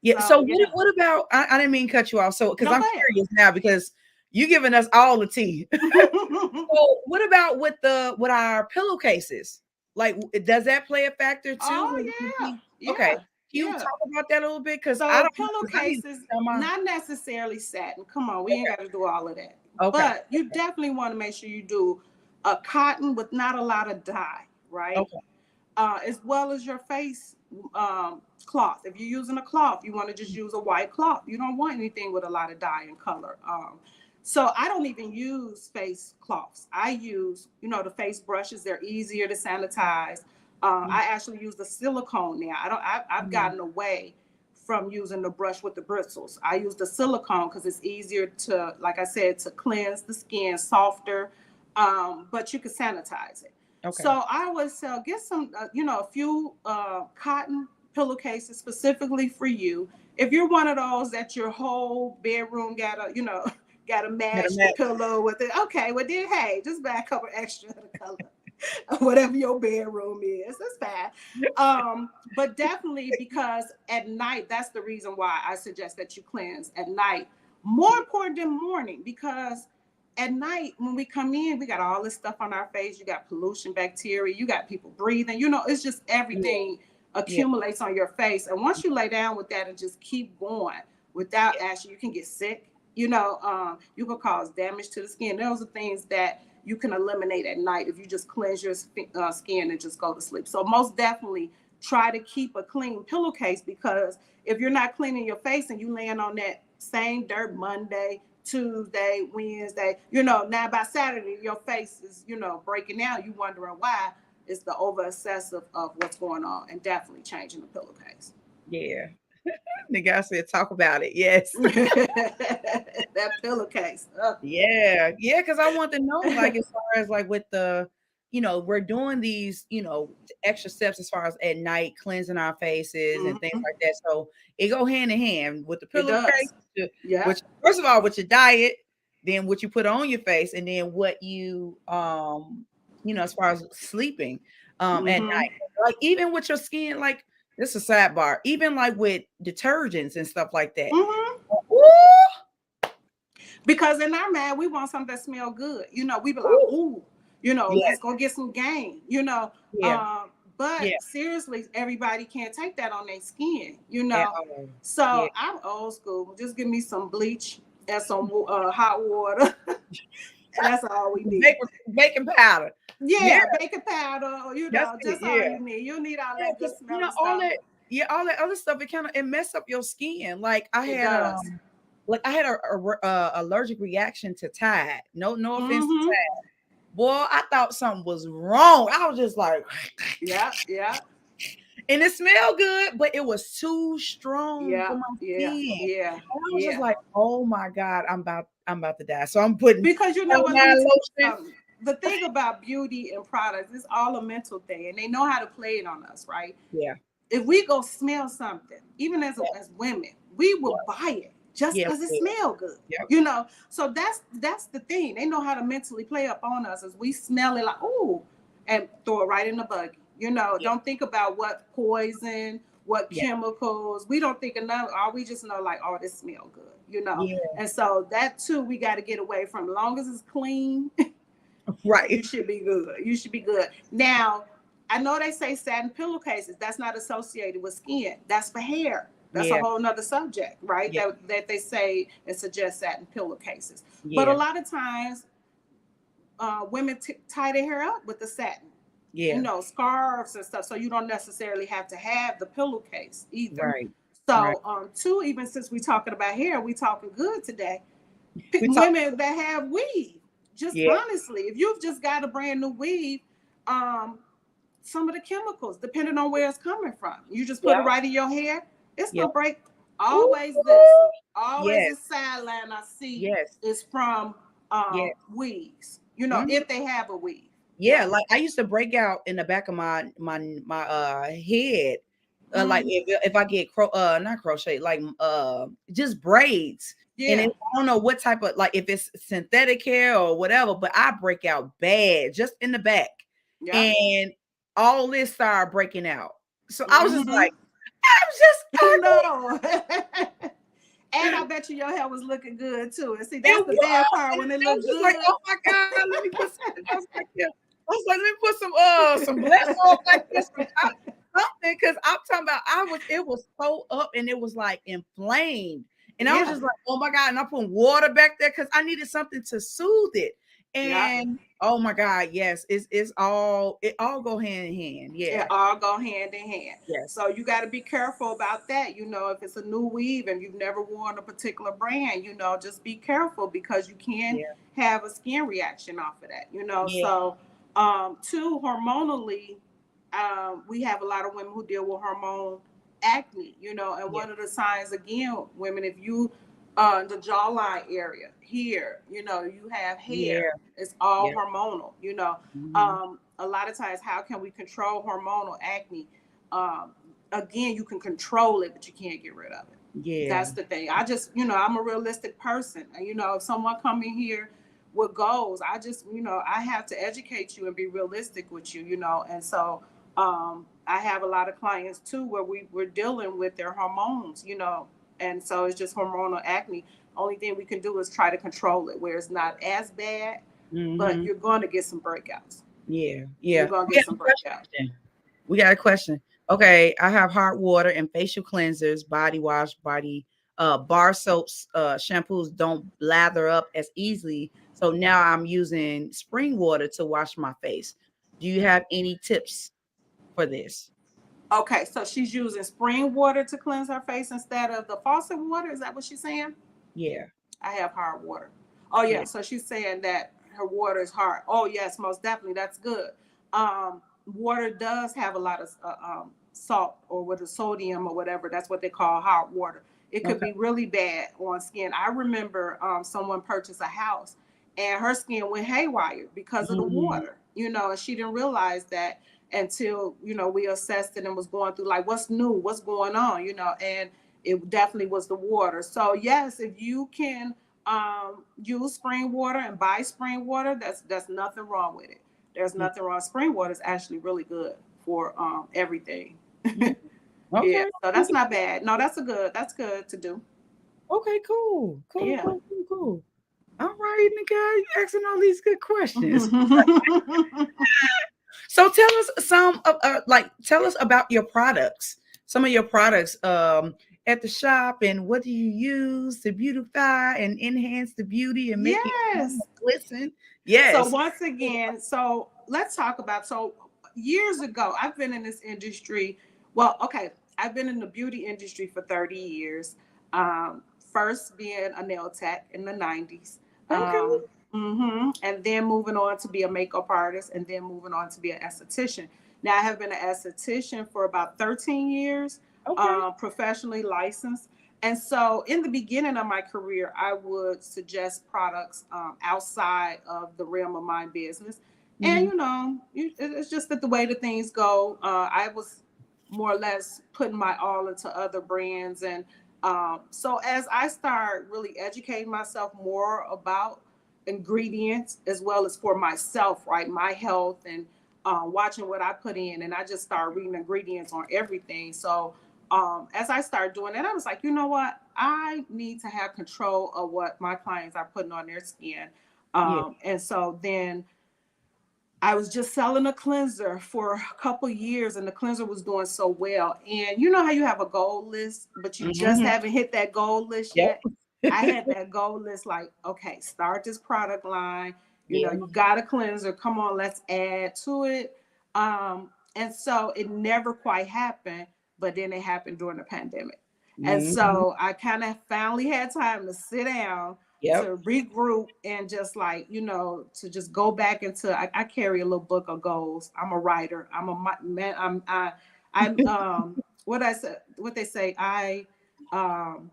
Yeah. So So yeah, what about I didn't mean to cut you off. So because no, I'm go ahead. curious now because you giving us all the tea. So what about with our pillowcases? Like does that play a factor too? Oh yeah, Okay. yeah, Can you yeah. talk about that a little bit? Because I So don't know, because I need to pillowcases, tell my not necessarily satin. Come on, we ain't got to do all of that. Okay. But you definitely want to make sure you do a cotton with not a lot of dye, right? Okay. As well as your face cloth. If you're using a cloth, you want to just use a white cloth. You don't want anything with a lot of dye and color. So I don't even use face cloths. I use, the face brushes. They're easier to sanitize. I actually use the silicone now. I've Mhm. gotten away from using the brush with the bristles. I use the silicone because it's easier to, like I said, to cleanse the skin, softer, but you can sanitize it. Okay. So I always say, get some, a few cotton pillowcases specifically for you. If you're one of those that your whole bedroom got a, got to Get a match the match. pillow with it. Okay, well then, hey, just buy a couple extra of the color, whatever your bedroom is. That's fine. But definitely because at night, that's the reason why I suggest that you cleanse at night. More important than morning, because at night when we come in, we got all this stuff on our face. You got pollution, bacteria, you got people breathing, it's just Yeah. everything Yeah. accumulates on your face. And once you lay down with that and just keep going without Yeah. action, you can get sick. You can cause damage to the skin. Those are things that you can eliminate at night if you just cleanse your skin and just go to sleep. So most definitely try to keep a clean pillowcase, because if you're not cleaning your face and you laying on that same dirt Monday, Tuesday, Wednesday, now by Saturday your face is, breaking out. You wondering why. It's the over excessive of what's going on, and definitely changing the pillowcase. Yeah. The guy said, talk about it. Yes. That pillowcase. Yeah, yeah, because I want to know, like, as far as like with the, we're doing these, extra steps as far as at night cleansing our faces and things Mhm. like that. So it go hand in hand with the It pillowcase, does. Yeah. which first of all, with your diet, then what you put on your face, and then what you as far as sleeping at Mm-hmm. night. Like even with your skin, like this is a sidebar, even like with detergents and stuff like that. Mm-hmm. Ooh, Because in our mind, we want something that smell good. We be like, ooh, ooh, yes, let's go get some game. yeah, But yeah. seriously, everybody can't take that on their skin. At all. Yeah. So I'm old school. Just give me some bleach and some hot water, and that's all we The need. baking powder. Yeah, Yeah, baking powder. that's it. Just all Yeah. you need. You need all Yeah, that good because smelling all stuff. that, yeah, all that other stuff, it mess up your skin. It does. Like I had a allergic reaction to Tide. No offense to Mm-hmm. Tide. Boy, I thought something was wrong. I was just like, Yeah, yeah, and it smelled good, but it was too strong yeah, for my yeah, skin. yeah, And I was just yeah. like, oh my God, I'm about to die. So I'm putting Because you know what? Let me calamine tell you lotion. something. The thing about beauty and products is all a mental thing, and they know how to play it on us, right? Yeah, If we go smell something, even yeah, as women, we yeah, will buy it just yeah, because it yeah, smells good. yeah, So that's the thing. They know how to mentally play up on us as we smell it like, ooh, and throw it right in the buggy. yeah, Don't think about what poison, what yeah, chemicals. We don't think enough. All we just know like, oh, this smell good. yeah. And so that too, we got to get away from. As long as it's clean, you Right. should be good. You should be good. Now, I know they say satin pillowcases. That's not associated with skin. That's for hair. That's a Yeah, whole nother subject, right? yeah, That they say and suggest satin pillowcases. But a yeah, lot of times, women tie their hair up with the satin, yeah. scarves and stuff. So you don't necessarily have to have the pillowcase either. Right, right. So, two, even since we're talking about hair, we talking good today. We talk. Women that have weave, just Yeah, honestly, if you've just got a brand new weave, um, some of the chemicals, depending on where it's coming from, you just put it yeah, right in your hair, it's yeah. gonna break. Ooh, Always yes, this sideline I see yes, is from yes. weaves. Mhm. If they have a weave. Yeah, like I used to break out in the back of my head, like Mm-hmm. if I get not crochet, like just braids, and Yeah. I don't know what type of, like if it's synthetic hair or whatever, but I break out bad just in the back, Yeah. and all this started breaking out. So I was just Mm-hmm. like, I'm just ugly. No. And I bet you your hair was looking good too. And see, It that's the bad was, part and when it I was look just like, good. "Oh my God, let me put something else back here." I was like, "Let me put some bless oil back here, something," because I'm talking about it was so up and it was like inflamed, And I was Yeah. just like, oh my God. And I put water back there because I needed something to soothe it. Yeah. And oh my God, yes, it's all it all go hand in hand. It Yeah. all go hand in hand. Yes. So you got to be careful about that. You know, if it's a new weave and you've never worn a particular brand, you know, just be careful because you can Yeah. have a skin reaction off of that. You know, Yeah. so two, hormonally, we have a lot of women who deal with hormone acne. You know, and Yeah. one of the signs again, women, if you the jawline area here, you know, you have Yeah. hair. It's all Yeah. hormonal. You know, Mhm. a lot of times, how can we control hormonal acne? Um, Again, you can control it, but you can't get rid of it. Yeah. That's the thing. I just, you know, I'm a realistic person. And, you know, if someone come in here with goals, I just, you know, I have to educate you and be realistic with you, you know. And so I have a lot of clients too where we're dealing with their hormones, you know. And so it's just hormonal acne. Only thing we can do is try to control it where it's not as bad, but Mhm. you're going to get some breakouts. Yeah. You're Yeah. going to We get got a some breakouts. question. We got a question. Okay, I have hot water and facial cleansers, body wash, body bar soaps, shampoos don't lather up as easily. So now I'm using spring water to wash my face. Do you have any tips for this? Okay, so she's using spring water to cleanse her face instead of the faucet water. Is that what she's saying? Yeah. I have hard water. Oh yeah, Yeah. so she's saying that her water is hard. Oh yes, most definitely. That's good. Water does have a lot of salt or with the sodium or whatever. That's what they call hard water. It could Okay. be really bad on skin. I remember someone purchased a house and her skin went haywire because of the Mhm. water. You know, and she didn't realize that until you know we assessed it and was going through like what's new, what's going on. You know, and it definitely was the water. So yes, if you can use spring water and buy spring water, that's nothing wrong with it. There's Yeah. nothing wrong. Spring water is actually really good for everything. Yeah. Yeah, Okay. so that's not bad. No, that's good to do. Okay, cool. Cool, Yeah. cool, cool, cool. All right, Nika, you asking all these good questions. So tell us some of tell us about your products. Some of your products at the shop and what do you use to beautify and enhance the beauty and make it Yes. glisten? So Yes. once again, so let's talk about so years ago, I've been in this industry. Well, okay, I've been in the beauty industry for 30 years. First being a nail tech in the 90s. Okay. And then moving on to be a makeup artist and then moving on to be an esthetician. Now I have been an esthetician for about 13 years, Okay. professionally licensed. And so, in the beginning of my career, I would suggest products outside of the realm of my business. And, Mhm. you know, it's just that the way the things go, I was more or less putting my all into other brands. And so, as I start really educating myself more about ingredients as well as for myself, right, my health and watching what I put in, and I just start reading ingredients on everything. So, as I started doing that, I was like, you know what? I need to have control of what my clients are putting on their skin. Yeah. And so then I was just selling a cleanser for a couple years, and the cleanser was doing so well. And you know how you have a goal list, but you just Mhm. haven't hit that goal list Yep. yet? I had that goal list like, okay, start this product line. You know, Yeah. you got a cleanser. Come on, let's add to it. And so it never quite happened, but then it happened during the pandemic. And Mhm. so I kind of finally had time to sit down Yep. to regroup and just like you know to just go back into I carry a little book of goals. I'm a writer. I'm a man. I'm what I said what they say um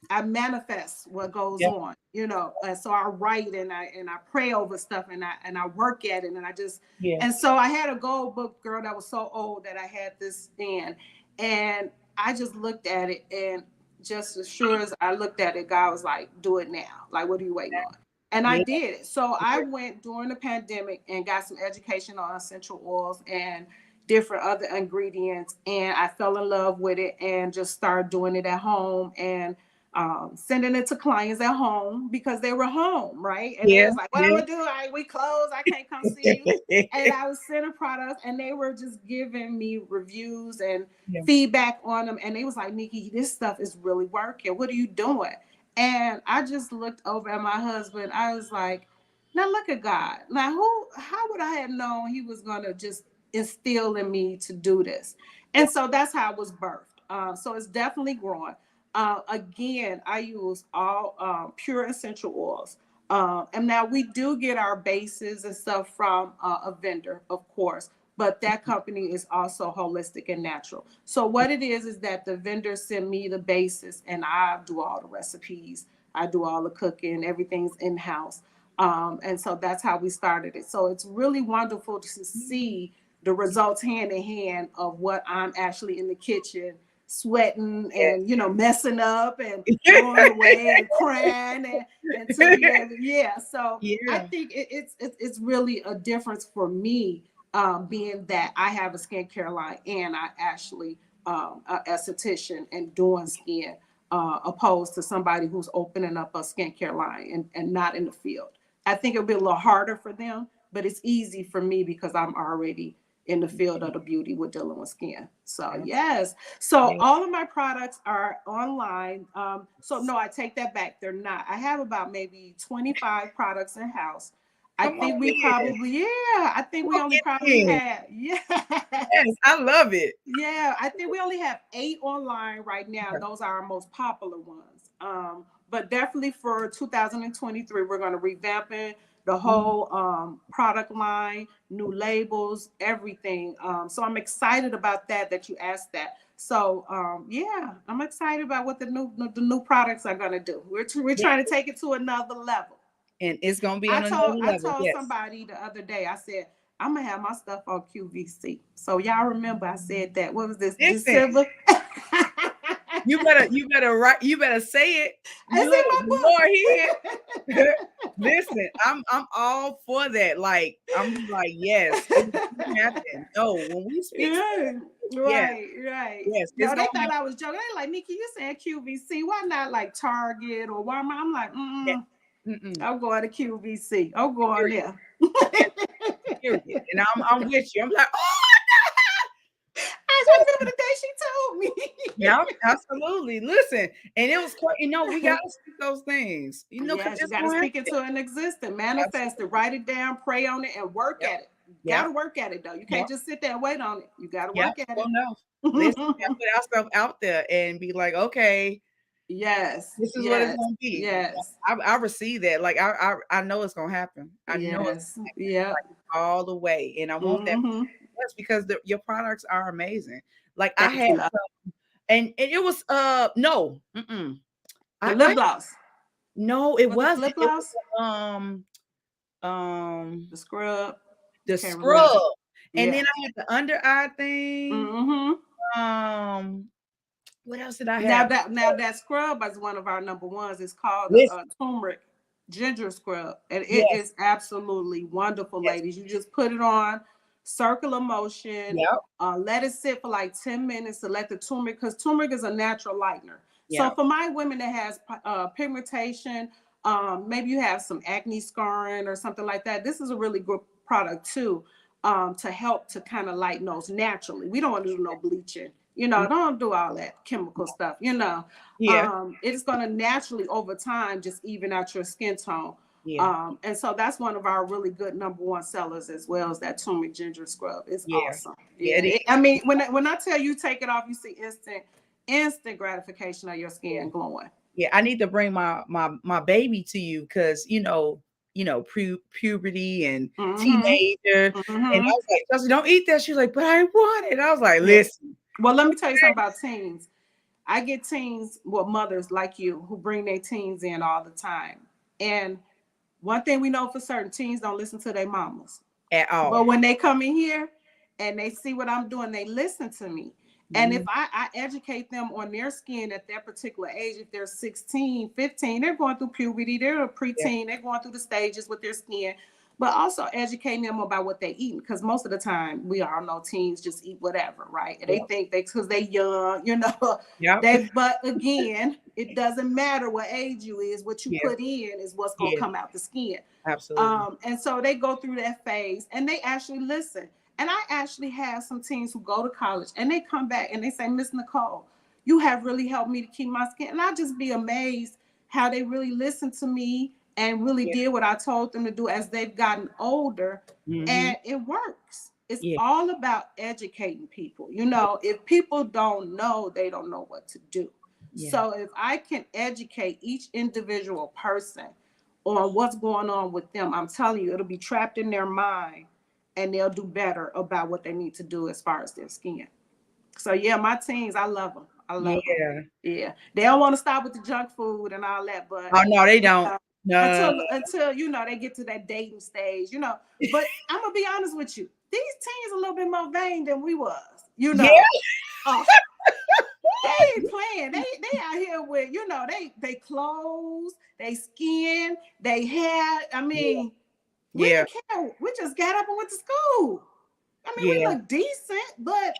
I manifest what goes Yep. on, you know. So I write and I pray over stuff and I work at it and I just Yeah. and so I had a goal book, girl, that was so old that I had this in, and I just looked at it and just as sure as I looked at it, God was like, "Do it now! Like, what are you waiting on?" And I Yeah. did it. So I went during the pandemic and got some education on essential oils and different other ingredients, and I fell in love with it and just started doing it at home and sending it to clients at home because they were home, right? And they Yeah. was like, "What I'm Yeah. gonna do? We closed. I can't come see you." And I was sending products, and they were just giving me reviews and Yeah. feedback on them. And they was like, "Nikki, this stuff is really working. What are you doing?" And I just looked over at my husband. I was like, "Now look at God. Now how would I have known He was gonna just instill in me to do this?" And so that's how it was birthed. So it's definitely growing. Again, I use all pure essential oils. And now we do get our bases and stuff from a vendor, of course, but that company is also holistic and natural. So what it is that the vendors send me the bases and I do all the recipes. I do all the cooking, everything's in-house. And so that's how we started it. So it's really wonderful to see the results hand in hand of what I'm actually in the kitchen sweating and messing up and throwing away and crying and to be able, yeah. So I Yeah. think it's really a difference for me, being that I have a skincare line and I actually a esthetician and doing skin, opposed to somebody who's opening up a skincare line and not in the field. I think it'll be a little harder for them, but it's easy for me because I'm already in the field of the beauty with dealing with skin. So Yeah. yes. So Yeah. all of my products are online. So no, I take that back. They're not. I have about maybe 25 products in house. I Come on think we in. probably, yeah, I think Come we on, only get probably in. had, Yes, I love it. yeah, I think we only have 8 online right now. Yeah. Those are our most popular ones. But definitely for 2023, we're going to revamping the Mhm. whole product line, new labels, everything. So I'm excited about that you asked that. So yeah, I'm excited about what the new products are going to do. We're Yeah. trying to take it to another level. And it's gonna be I on told another I level. told Yes. somebody the other day, I said, I'm gonna have my stuff on QVC. So y'all remember I said that. What was this? Listen, December? you better say it. It's Look, in the my Lord book. here. Listen, I'm all for that. Like, I'm like, yes, it's gonna happen. No, when we speak stuff, Yeah. yes, Right, right. yes, it's No, they gonna thought happen. I was joking. They like, Nikki, you saying QVC. Why not like Target or Walmart? I'm like, Yeah. Mm-mm. I'm going to QVC. I'm going Period. there. Period. Period. And I'm with you. I'm like, I remember the day she told me. yeah, absolutely. Listen, and it was quite, we gotta speak those things, because Yes, you it's got to gonna speak happen. into an existence, manifest it, Absolutely. write it down, pray on it, and work Yep. at it. Got Yep. to work at it though. You Yep. can't just sit there and wait on it. You got to Yep. work at Oh it. no. Listen, we gotta put ourselves out there and be like, okay, Yes, this is what it's yes, gonna be. yes, I receive that. Like I know it's gonna happen. I know it's yes, yep. like all the way. And I want that Mm-hmm. yes, because your products are amazing. Like I Thank had you. and it was no, The I lip gloss. no, it Was it the wasn't. lip It was gloss? um The scrub? the Can't remember. scrub. And then Yeah. I had the under eye thing. Mm-hmm. Um, what else did I Now have? that scrub is one of our number ones. It's called the Listen, turmeric ginger scrub, and it yes, is absolutely wonderful, yes, ladies. You just put it on, circular motion, yep, let it sit for like 10 minutes to let the turmeric, because turmeric is a natural lightener. So yep, for my women that has pigmentation, maybe you have some acne scarring or something like that, this is a really good product too, to help to kind of lighten those naturally. We don't want to do no bleaching. mm, Don't do all that chemical stuff. yeah, It's going to naturally over time just even out your skin tone. yeah, And so that's one of our really good number one sellers as well as that turmeric ginger scrub. It's yeah, awesome. yeah. Yeah. It is. I mean, when I tell you take it off, you see instant gratification of your Yeah, skin glowing. yeah. I need to bring my baby to you because puberty and Mm-hmm. teenager. And I Mm-hmm. was like, Chelsea, don't eat that. She's like, but I want it. I was like, Yeah. listen. Well, let me tell you something about teens. I get teens, well, mothers like you who bring their teens in all the time. And one thing we know for certain, teens don't listen to their mamas. At But all. when they come in here and they see what I'm doing, they listen to me. And if Mhm. I educate them on their skin at that particular age, if they're 16, 15, they're going through puberty, they're a Yeah. preteen, they're going through the stages with their skin. but also educating them about what they eat, because most of the time we all know teens just eat whatever, right? And they Yep. think they, because they young, you know, Yep. but again, it doesn't matter what age you is, what you Yeah. put in is what's going to Yeah. come out the skin. Absolutely. And so they go through that phase and they actually listen. And I actually have some teens who go to college and they come back and they say, Miss Nicole, you have really helped me to keep my skin. And I just be amazed how they really listened to me and really Yeah. did what I told them to do as they've gotten older. Hmm. And it works. It's Yeah. all about educating people. You know, if people don't know, they don't know what to do. Yeah. So if I can educate each individual person on what's going on with them, I'm telling you, it'll be trapped in their mind and they'll do better about what they need to do as far as their skin. So yeah, my teens, I love them. I love them. Yeah. Yeah, they don't want to stop with the junk food and all that, but Oh no, they you don't. know, No. until you know they get to that dating stage, you know. But I'm gonna be honest with you, these teens a little bit more vain than we was, you Yeah. know. Oh, they ain't playing. They out here with, you know, they clothes, they skin, they hair. I Yeah. mean, we Yeah. didn't care. We just got up and went to school. I mean, we Yeah. look decent, but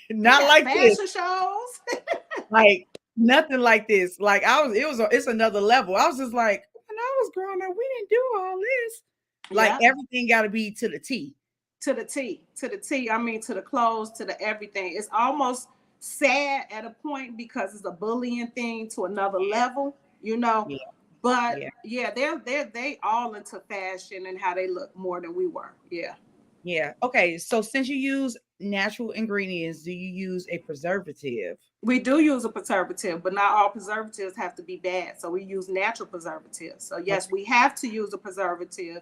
we Not had like this. fashion shows. Like nothing like this. Like it's another level. I was just like, when I was growing up, we didn't do all this. Like Yeah, everything got to be to the T. to the T, to the T. I mean, to the clothes, to the everything. It's almost sad at a point because it's a bullying thing to another level, you know. Yeah. But Yeah. yeah, they all into fashion and how they look more than we were. Yeah. Yeah. Okay. So since you use natural ingredients, do you use a preservative? We do use a preservative, but not all preservatives have to be bad. So we use natural preservatives. So yes, Okay. we have to use a preservative,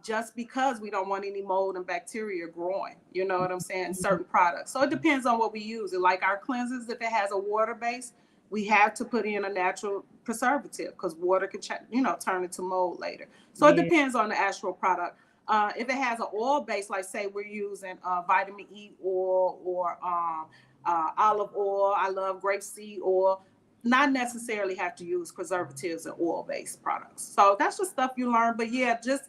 just because we don't want any mold and bacteria growing. You know what I'm saying? Certain products. So it depends on what we use. And like our cleansers, if it has a water base, we have to put in a natural preservative because water can, turn into mold later. So it Yeah. depends on the actual product. If it has an oil base, like say we're using vitamin E oil or olive oil, I love grapeseed oil. Not necessarily have to use preservatives and oil-based products. So that's just stuff you learn. But yeah, just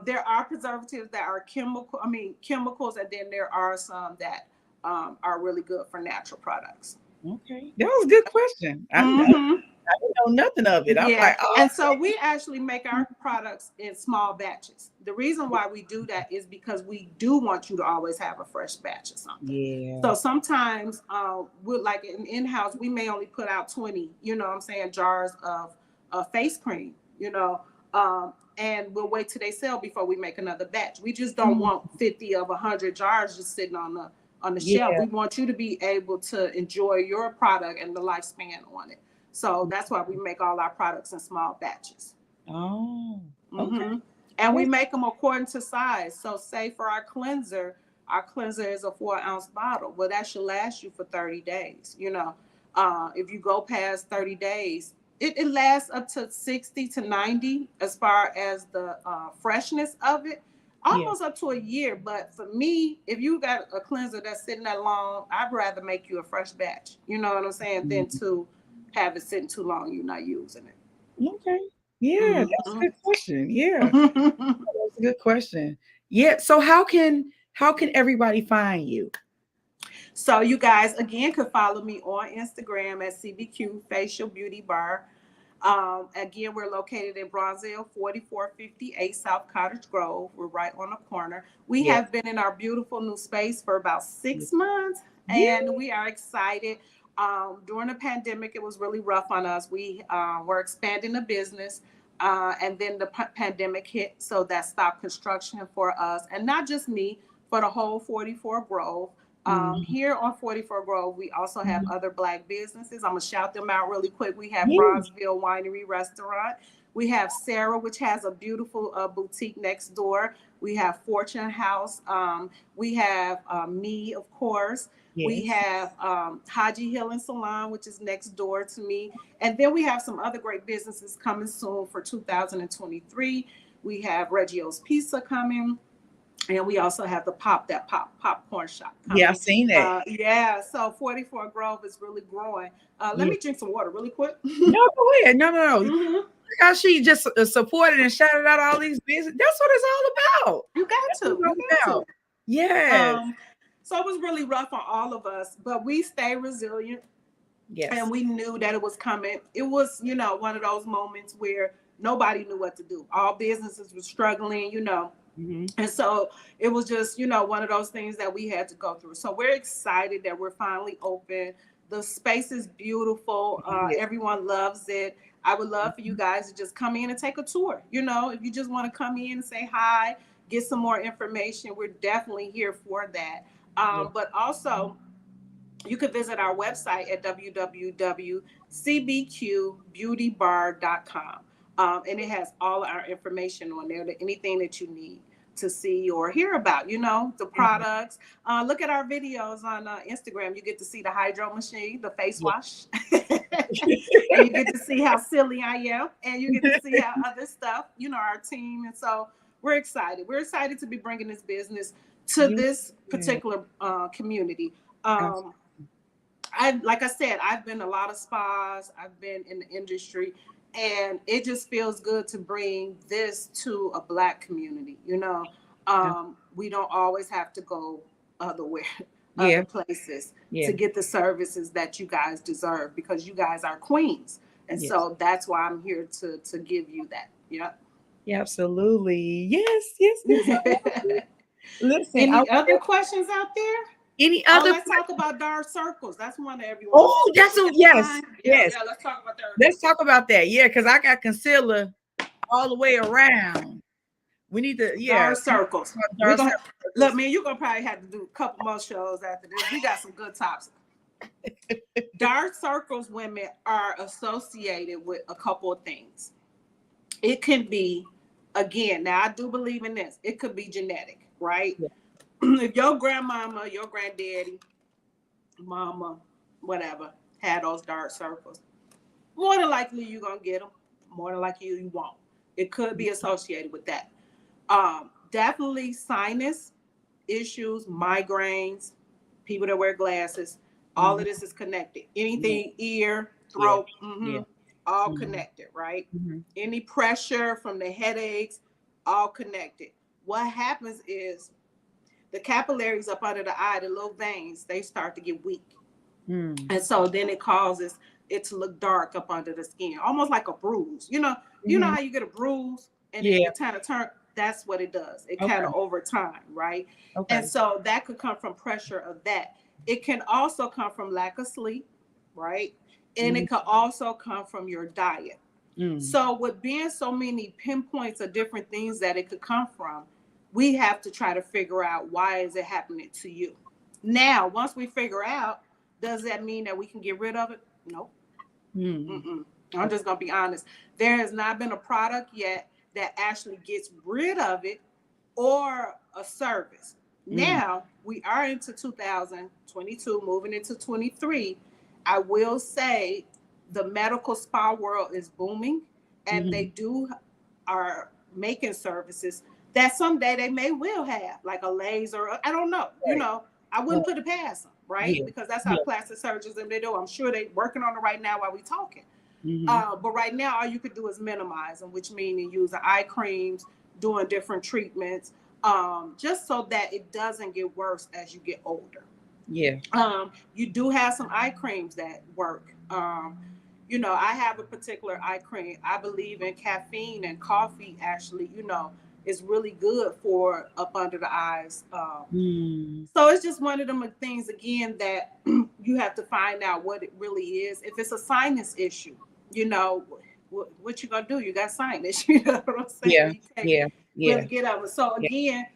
there are preservatives that are chemicals, and then there are some that are really good for natural products. Okay. That was a good question. Mm-hmm. I didn't know nothing of it. I'm Yeah, like, oh, and so we actually make our products in small batches. The reason why we do that is because we do want you to always have a fresh batch of something. yeah. So sometimes, we're like in-house, we may only put out 20, you know what I'm saying, jars of face cream, and we'll wait till they sell before we make another batch. We just don't Mm, want 50 of 100 jars just sitting on the shelf. yeah. We want you to be able to enjoy your product and the lifespan on it. So that's why we make all our products in small batches. Oh, okay. Hmm. And we That's make them according to size. So, say for our cleanser is a 4 ounce bottle. Well, that should last you for 30 days. If you go past 30 days, it lasts up to 60 to 90 as far as the freshness of it, yeah. almost up to a year. But for me, if you got a cleanser that's sitting that long, I'd rather make you a fresh batch. You know what I'm saying? Than Mhm. to have it sitting too long, you're not using it. Okay. Yeah, that's a Hmm. good question. Yeah, that's a good question. Yeah. So how can everybody find you? So you guys again could follow me on Instagram at CBQ Facial Beauty Bar. Again, we're located in Bronzeville, 4458 South Cottage Grove. We're right on the corner. We Yeah. have been in our beautiful new space for about Yeah. 6 months, Yeah. and we are excited. During the pandemic, it was really rough on us. We were expanding the business, and then the pandemic hit, so that stopped construction for us, and not just me, for the whole 44 Grove. Mhm. Here on 44 Grove, we also have Mhm. other Black businesses. I'm going to shout them out really quick. We have Yeah. Bronzeville Winery Restaurant. We have Sarah, which has a beautiful boutique next door. We have Fortune House. We have me, of course. We Yes. have Haji Hill and Salon, which is next door to me. And then we have some other great businesses coming soon for 2023. We have Reggio's Pizza coming, and we also have the popcorn shop Yeah, I've coming. seen that. Yeah, so 44 Grove is really growing. Let Yeah. me drink some water really quick. No, go ahead. No, no, no. Hmm. how she just supported and shouted out all these business. That's what it's all about. You got That's to. what You it's got all to. about. Yes. So it was really rough on all of us, but we stayed resilient. Yes. And we knew that it was coming. It was, one of those moments where nobody knew what to do. All businesses were struggling, Mm-hmm. And so it was just, one of those things that we had to go through. So we're excited that we're finally open. The space is beautiful. Yeah. Everyone loves it. I would love for you guys to just come in and take a tour. If you just want to come in and say hi, get some more information, we're definitely here for that. Yeah. But also, you can visit our website at www.cbqbeautybar.com. And it has all our information on there, anything that you need to see or hear about, the products. Look at our videos on Instagram. You get to see the hydro machine, the face Yeah. wash, and you get to see how silly I am, and you get to see how other stuff, our team. And so we're excited. We're excited to be bringing this business to this particular community. Like I said, I've been to a lot of spas. I've been in the industry, and it just feels good to bring this to a Black community. We don't always have to go other places to get the services that you guys deserve, because you guys are queens, and so that's why I'm here to give you that. Yep. Yeah, absolutely. Yes. Listen, Any other questions out there? Any other? Let's talk about dark circles. That's one that everyone. Oh, that's a yes. Yeah, let's talk about that. Let's talk about that. Yeah, because I got concealer all the way around. We need to, dark circles. Look, man, you're gonna probably have to do a couple more shows after this. We got some good tops. Dark circles, women, are associated with a couple of things. It can be, again, now I do believe in this. It could be genetic, right? Yeah. If your grandmama, your granddaddy, mama, whatever, had those dark circles, more than likely you're gonna get them. More than likely you won't. It could be associated with that. Definitely sinus issues, migraines, people that wear glasses. All of this is connected. Anything, ear, throat, all connected, right? Any pressure from the headaches, all connected. What happens is the capillaries up under the eye, the little veins, they start to get weak. And so then it causes it to look dark up under the skin, almost like a bruise. You know how you get a bruise and it kind of turn. That's what it does. It kind of over time, right? Okay. And so that could come from pressure of that. It can also come from lack of sleep, right? And it could also come from your diet. So with being so many pinpoints of different things that it could come from, we have to try to figure out, why is it happening to you? Now, once we figure out, does that mean that we can get rid of it? No. I'm just going to be honest. There has not been a product yet that actually gets rid of it, or a service. Now, we are into 2022, moving into 23. I will say the medical spa world is booming, and they are making services that someday they will have, like a laser. I don't know. I wouldn't put it past them, right? Because that's how plastic surgeons and they do. I'm sure they're working on it right now while we're talking. But right now, all you could do is minimize them, which means using eye creams, doing different treatments, just so that it doesn't get worse as you get older. Yeah. You do have some eye creams that work. I have a particular eye cream. I believe in caffeine, and coffee actually, is really good for up under the eyes. So it's just one of them things, again, that you have to find out what it really is. If it's a sinus issue, what you gonna do? You got sinus, you know what I'm saying? Really get over. So again,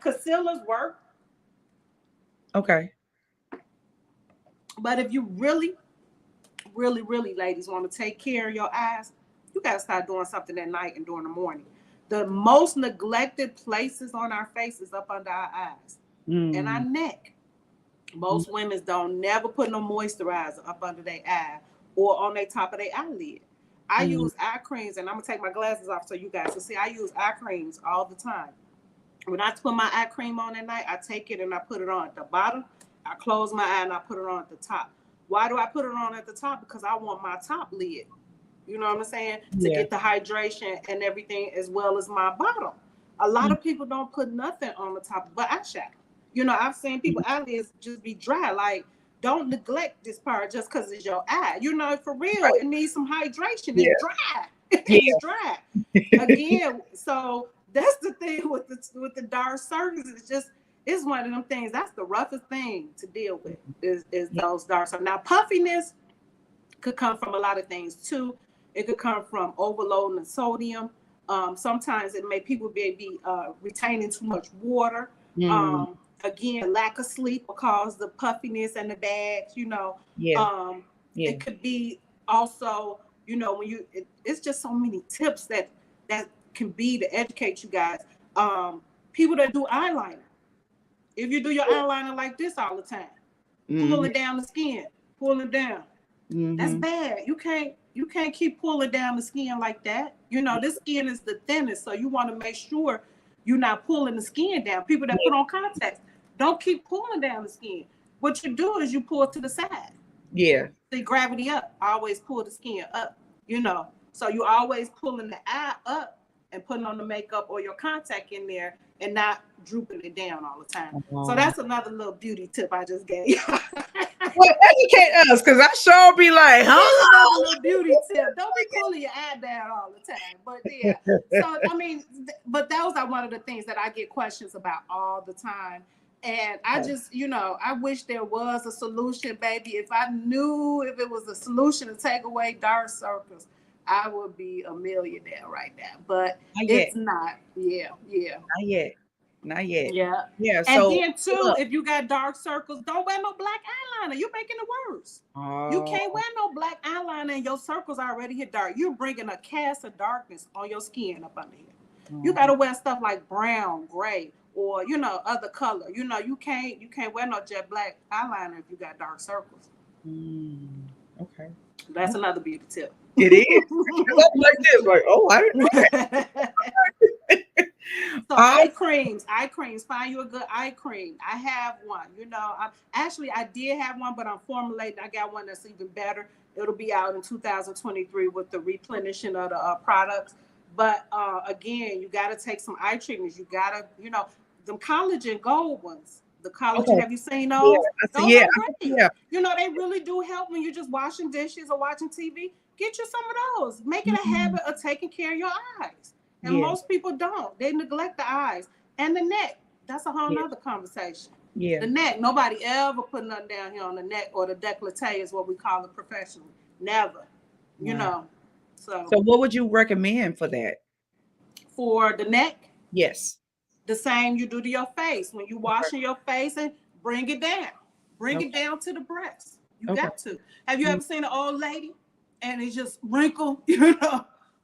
concealers work. Okay. But if you really, ladies, want to take care of your eyes, you got to start doing something at night and during the morning. The most neglected places on our face is up under our eyes and our neck. Most women don't never put no moisturizer up under their eye or on the top of their eyelid. I use eye creams, and I'm going to take my glasses off so you guys can see. I use eye creams all the time. When I put my eye cream on at night, I take it and I put it on at the bottom. I close my eye and I put it on at the top. Why do I put it on at the top? Because I want my top lid You know what I'm saying? To Yeah. get the hydration and everything, as well as my bottom. A lot of people don't put nothing on the top but eyeshadow. You know, I've seen people eyelids just be dry. Like, don't neglect this part just because it's your eye. You know, for real, Right. it needs some hydration. Yeah. It's dry. Yeah. It's dry. Again, so that's the thing with the dark circles. It's one of them things. That's the roughest thing to deal with is Yeah. those dark circles. Now, puffiness could come from a lot of things too. It could come from overloading the sodium. Sometimes it may people be retaining too much water. Mm. Again, lack of sleep will cause the puffiness and the bags. Yeah. Yeah. It could be also, when it's just so many tips that can be to educate you guys. People that do eyeliner, if you do your eyeliner like this all the time, pulling down the skin, pulling down. That's bad. You can't keep pulling down the skin like that. This skin is the thinnest, so you want to make sure you're not pulling the skin down. People that put on contacts, don't keep pulling down the skin. What you do is you pull to the side. Yeah. See, gravity up. I always pull the skin up. So you always pulling the eye up and putting on the makeup or your contact in there and not drooping it down all the time. So that's another little beauty tip I just gave you. Well, educate us, because I sure be like, That's another little beauty tip. Don't be pulling your eye down all the time. But yeah, so I mean, but those are one of the things that I get questions about all the time. And I just, I wish there was a solution, baby. If I knew if it was a solution to take away dark circles, I would be a millionaire right now. But it's not. Yeah. Not yet. Yeah. Yeah. And So then too, if you got dark circles, don't wear no black eyeliner. You're making it worse. You can't wear no black eyeliner and your circles already hit dark. You're bringing a cast of darkness on your skin up under here. You got to wear stuff like brown, gray, or other color. You can't wear no jet black eyeliner if you got dark circles. Okay. That's another beauty tip. It is. Like this, like, oh, I didn't know that. So eye creams. Find you a good eye cream. I have one. I did have one, but I'm formulating. I got one that's even better. It'll be out in 2023 with the replenishing of the products. But again, you got to take some eye treatments. You got to, them collagen gold ones. The collagen, have you seen those? Those are great. They really do help when you're just washing dishes or watching TV. Get you some of those. Make it a habit of taking care of your eyes. And most people don't. They neglect the eyes and the neck. That's a whole nother conversation. The neck. Nobody ever put nothing down here on the neck, or the décolleté is what we call it professionally. Never. So what would you recommend for that? For the neck? Yes. The same you do to your face. When you washing your face, and bring it down. Bring it down to the breast. You got to. Have you ever seen an old lady and it's just wrinkled,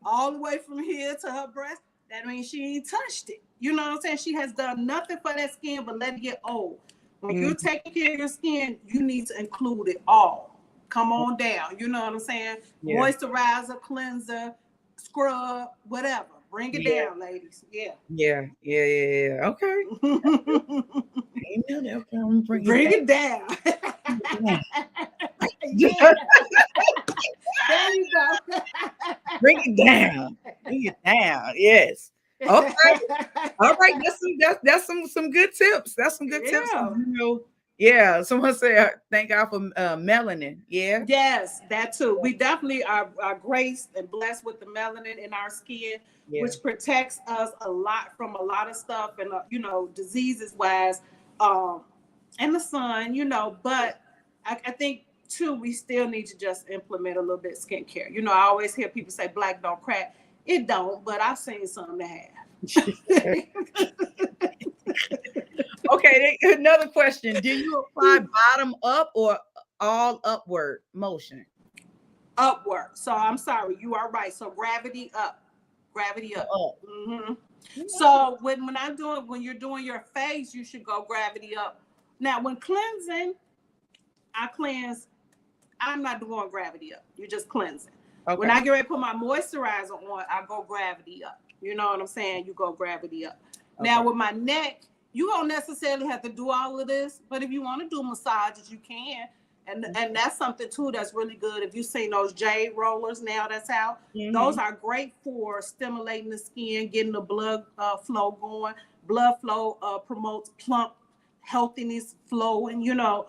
all the way from here to her breast? That means she ain't touched it. You know what I'm saying? She has done nothing for that skin but let it get old. When you're taking care of your skin, you need to include it all. Come on down. You know what I'm saying? Moisturizer, cleanser, scrub, whatever. Bring it down, ladies. Yeah. Okay. Bring it down. There you go. Bring it down. Bring it down. Yes. Okay. All right. That's some good tips. That's some good tips. Yeah. Someone said, thank God for melanin. Yeah. Yes, that too. We definitely are graced and blessed with the melanin in our skin, which protects us a lot from a lot of stuff and, diseases wise, and the sun, but I think too, we still need to just implement a little bit of skincare. I always hear people say black don't crack. It don't, but I've seen some that have. Okay, another question. Do you apply bottom up or all upward motion? Upward. So I'm sorry, you are right. So gravity up. So when you're doing your face, you should go gravity up. Now, when cleansing, I cleanse. I'm not doing gravity up. You're just cleansing. Okay. When I get ready to put my moisturizer on, I go gravity up. You know what I'm saying? You go gravity up. Okay. Now with my neck, you don't necessarily have to do all of this, but if you want to do massages, you can. And that's something too that's really good. If you've seen those jade rollers now that's out, those Mhm. are great for stimulating the skin, getting the blood flow going. Blood flow promotes plump healthiness flow, and so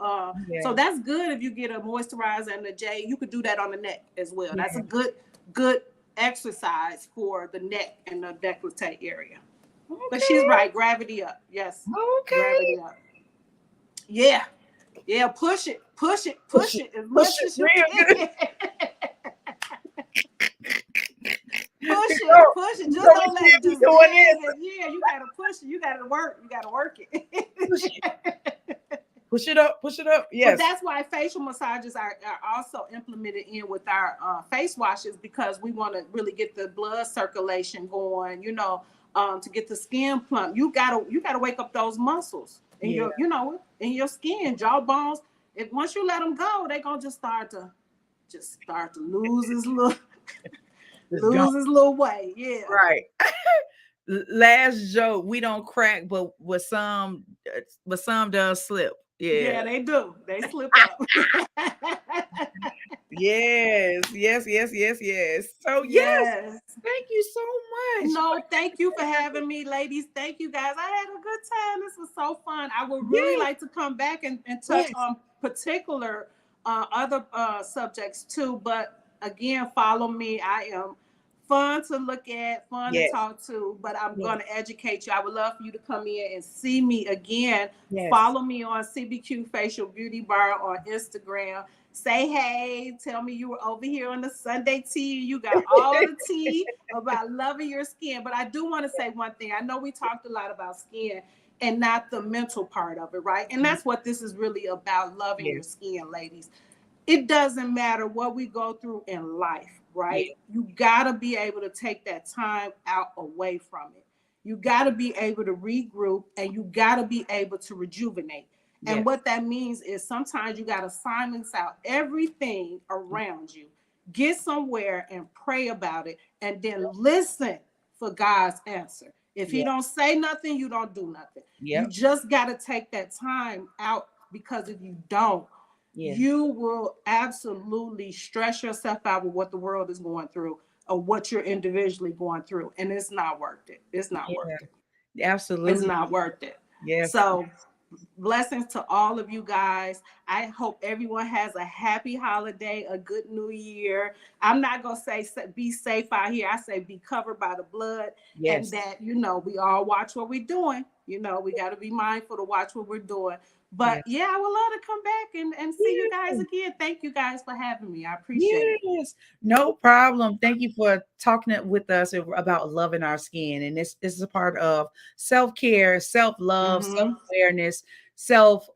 Yeah. that's good. If you get a moisturizer and the jade, you could do that on the neck as well. That's a Yeah. good exercise for the neck and the décolleté area. But she's Okay. right, gravity up. Yes, Okay. gravity up. Yeah, yeah, push it, push it, Push push it. it as Push much it as you real good. can. Push it, Because push it. Just so we don't let it can't be just doing dig. this. And yeah, you gotta push it. You gotta work Push it. it. Push it up. Push it up. But Yes. that's why facial massages are also implemented in with our face washes, because we want to really get the blood circulation going. To get the skin plump, you gotta wake up those muscles in Yeah. your skin, jaw bones. If once you let them go, they gonna just start to Just go. lose his little way. Yeah. Right. Last joke. We don't crack, but some does slip. Yeah. Yeah, they do. They slip up. Yes. Yes. Yes. Yes. Yes. So yes. Yes. Thank you so much. No, thank you for having me, ladies. Thank you, guys. I had a good time. This was so fun. I would really Yes. like to come back and touch Yes. on particular other subjects too. But again, follow me. I am fun to look at, fun to Yes. talk to, but I'm Yes. going to educate you. I would love for you to come in and see me again. Yes. Follow me on CBQ Facial Beauty Bar on Instagram. Say hey, tell me you were over here on the Sunday tea. You got all the tea about loving your skin. But I do want to say one thing. I know we talked a lot about skin and not the mental part of it, right? And that's what this is really about, loving your Yes. skin, ladies. It doesn't matter what we go through in life, Yes. right? You got to be able to take that time out away from it. You got to be able to regroup, and you got to be able to rejuvenate. And Yes. what that means is sometimes you got to silence out everything around you, get somewhere and pray about it, and then listen for God's answer. If he Yes. don't say nothing, you don't do nothing. You Yep. just got to take that time out, because if you don't, Yes. you will absolutely stress yourself out with what the world is going through or what you're individually going through. And it's not worth it. It's not worth Yeah. it. It's Absolutely. not worth it. Yes. So, blessings to all of you guys. I hope everyone has a happy holiday, a good new year. I'm not going to say be safe out here. I say be covered by the blood, and Yes. that, we all watch what we're doing. We got to be mindful to watch what we're doing. But Yes. yeah, I would love to come back and see you guys Yes. again. Thank you guys for having me. I appreciate it. Yes, no problem. Thank you for talking with us about loving our skin. And this is a part of self-care, self-love, Mm-hmm. self-awareness, self,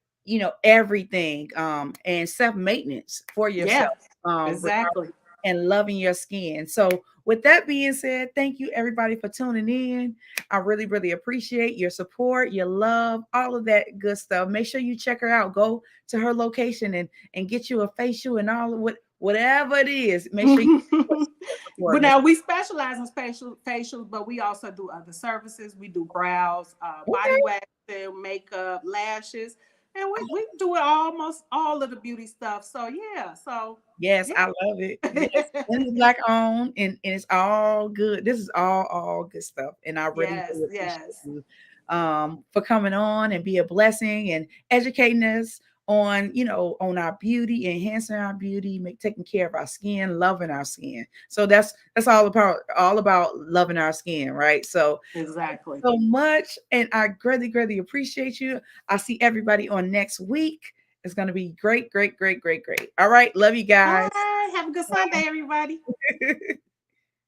everything, and self-maintenance for Yeah, yourself, exactly. and loving your skin. So with that being said, thank you everybody for tuning in. I really, really appreciate your support, your love, all of that good stuff. Make sure you check her out. Go to her location and get you a facial and all of whatever it is. Make sure you support But Miss. now we specialize in facials, but we also do other services. We do brows, body Okay. waxing, makeup, lashes, and we do it almost all of the beauty stuff. So yeah, Yes, yeah. I love it. Yes, and it's black owned, and it's all good. This is all good stuff, and I really Yes, really appreciate yes, you for coming on and be a blessing and educating us on on our beauty, enhancing our beauty, taking care of our skin, loving our skin. So that's all about loving our skin, right? So exactly. so much, and I greatly appreciate you. I see everybody on next week. It's going to be great. All right, love you All guys. right, have a good Sunday, everybody.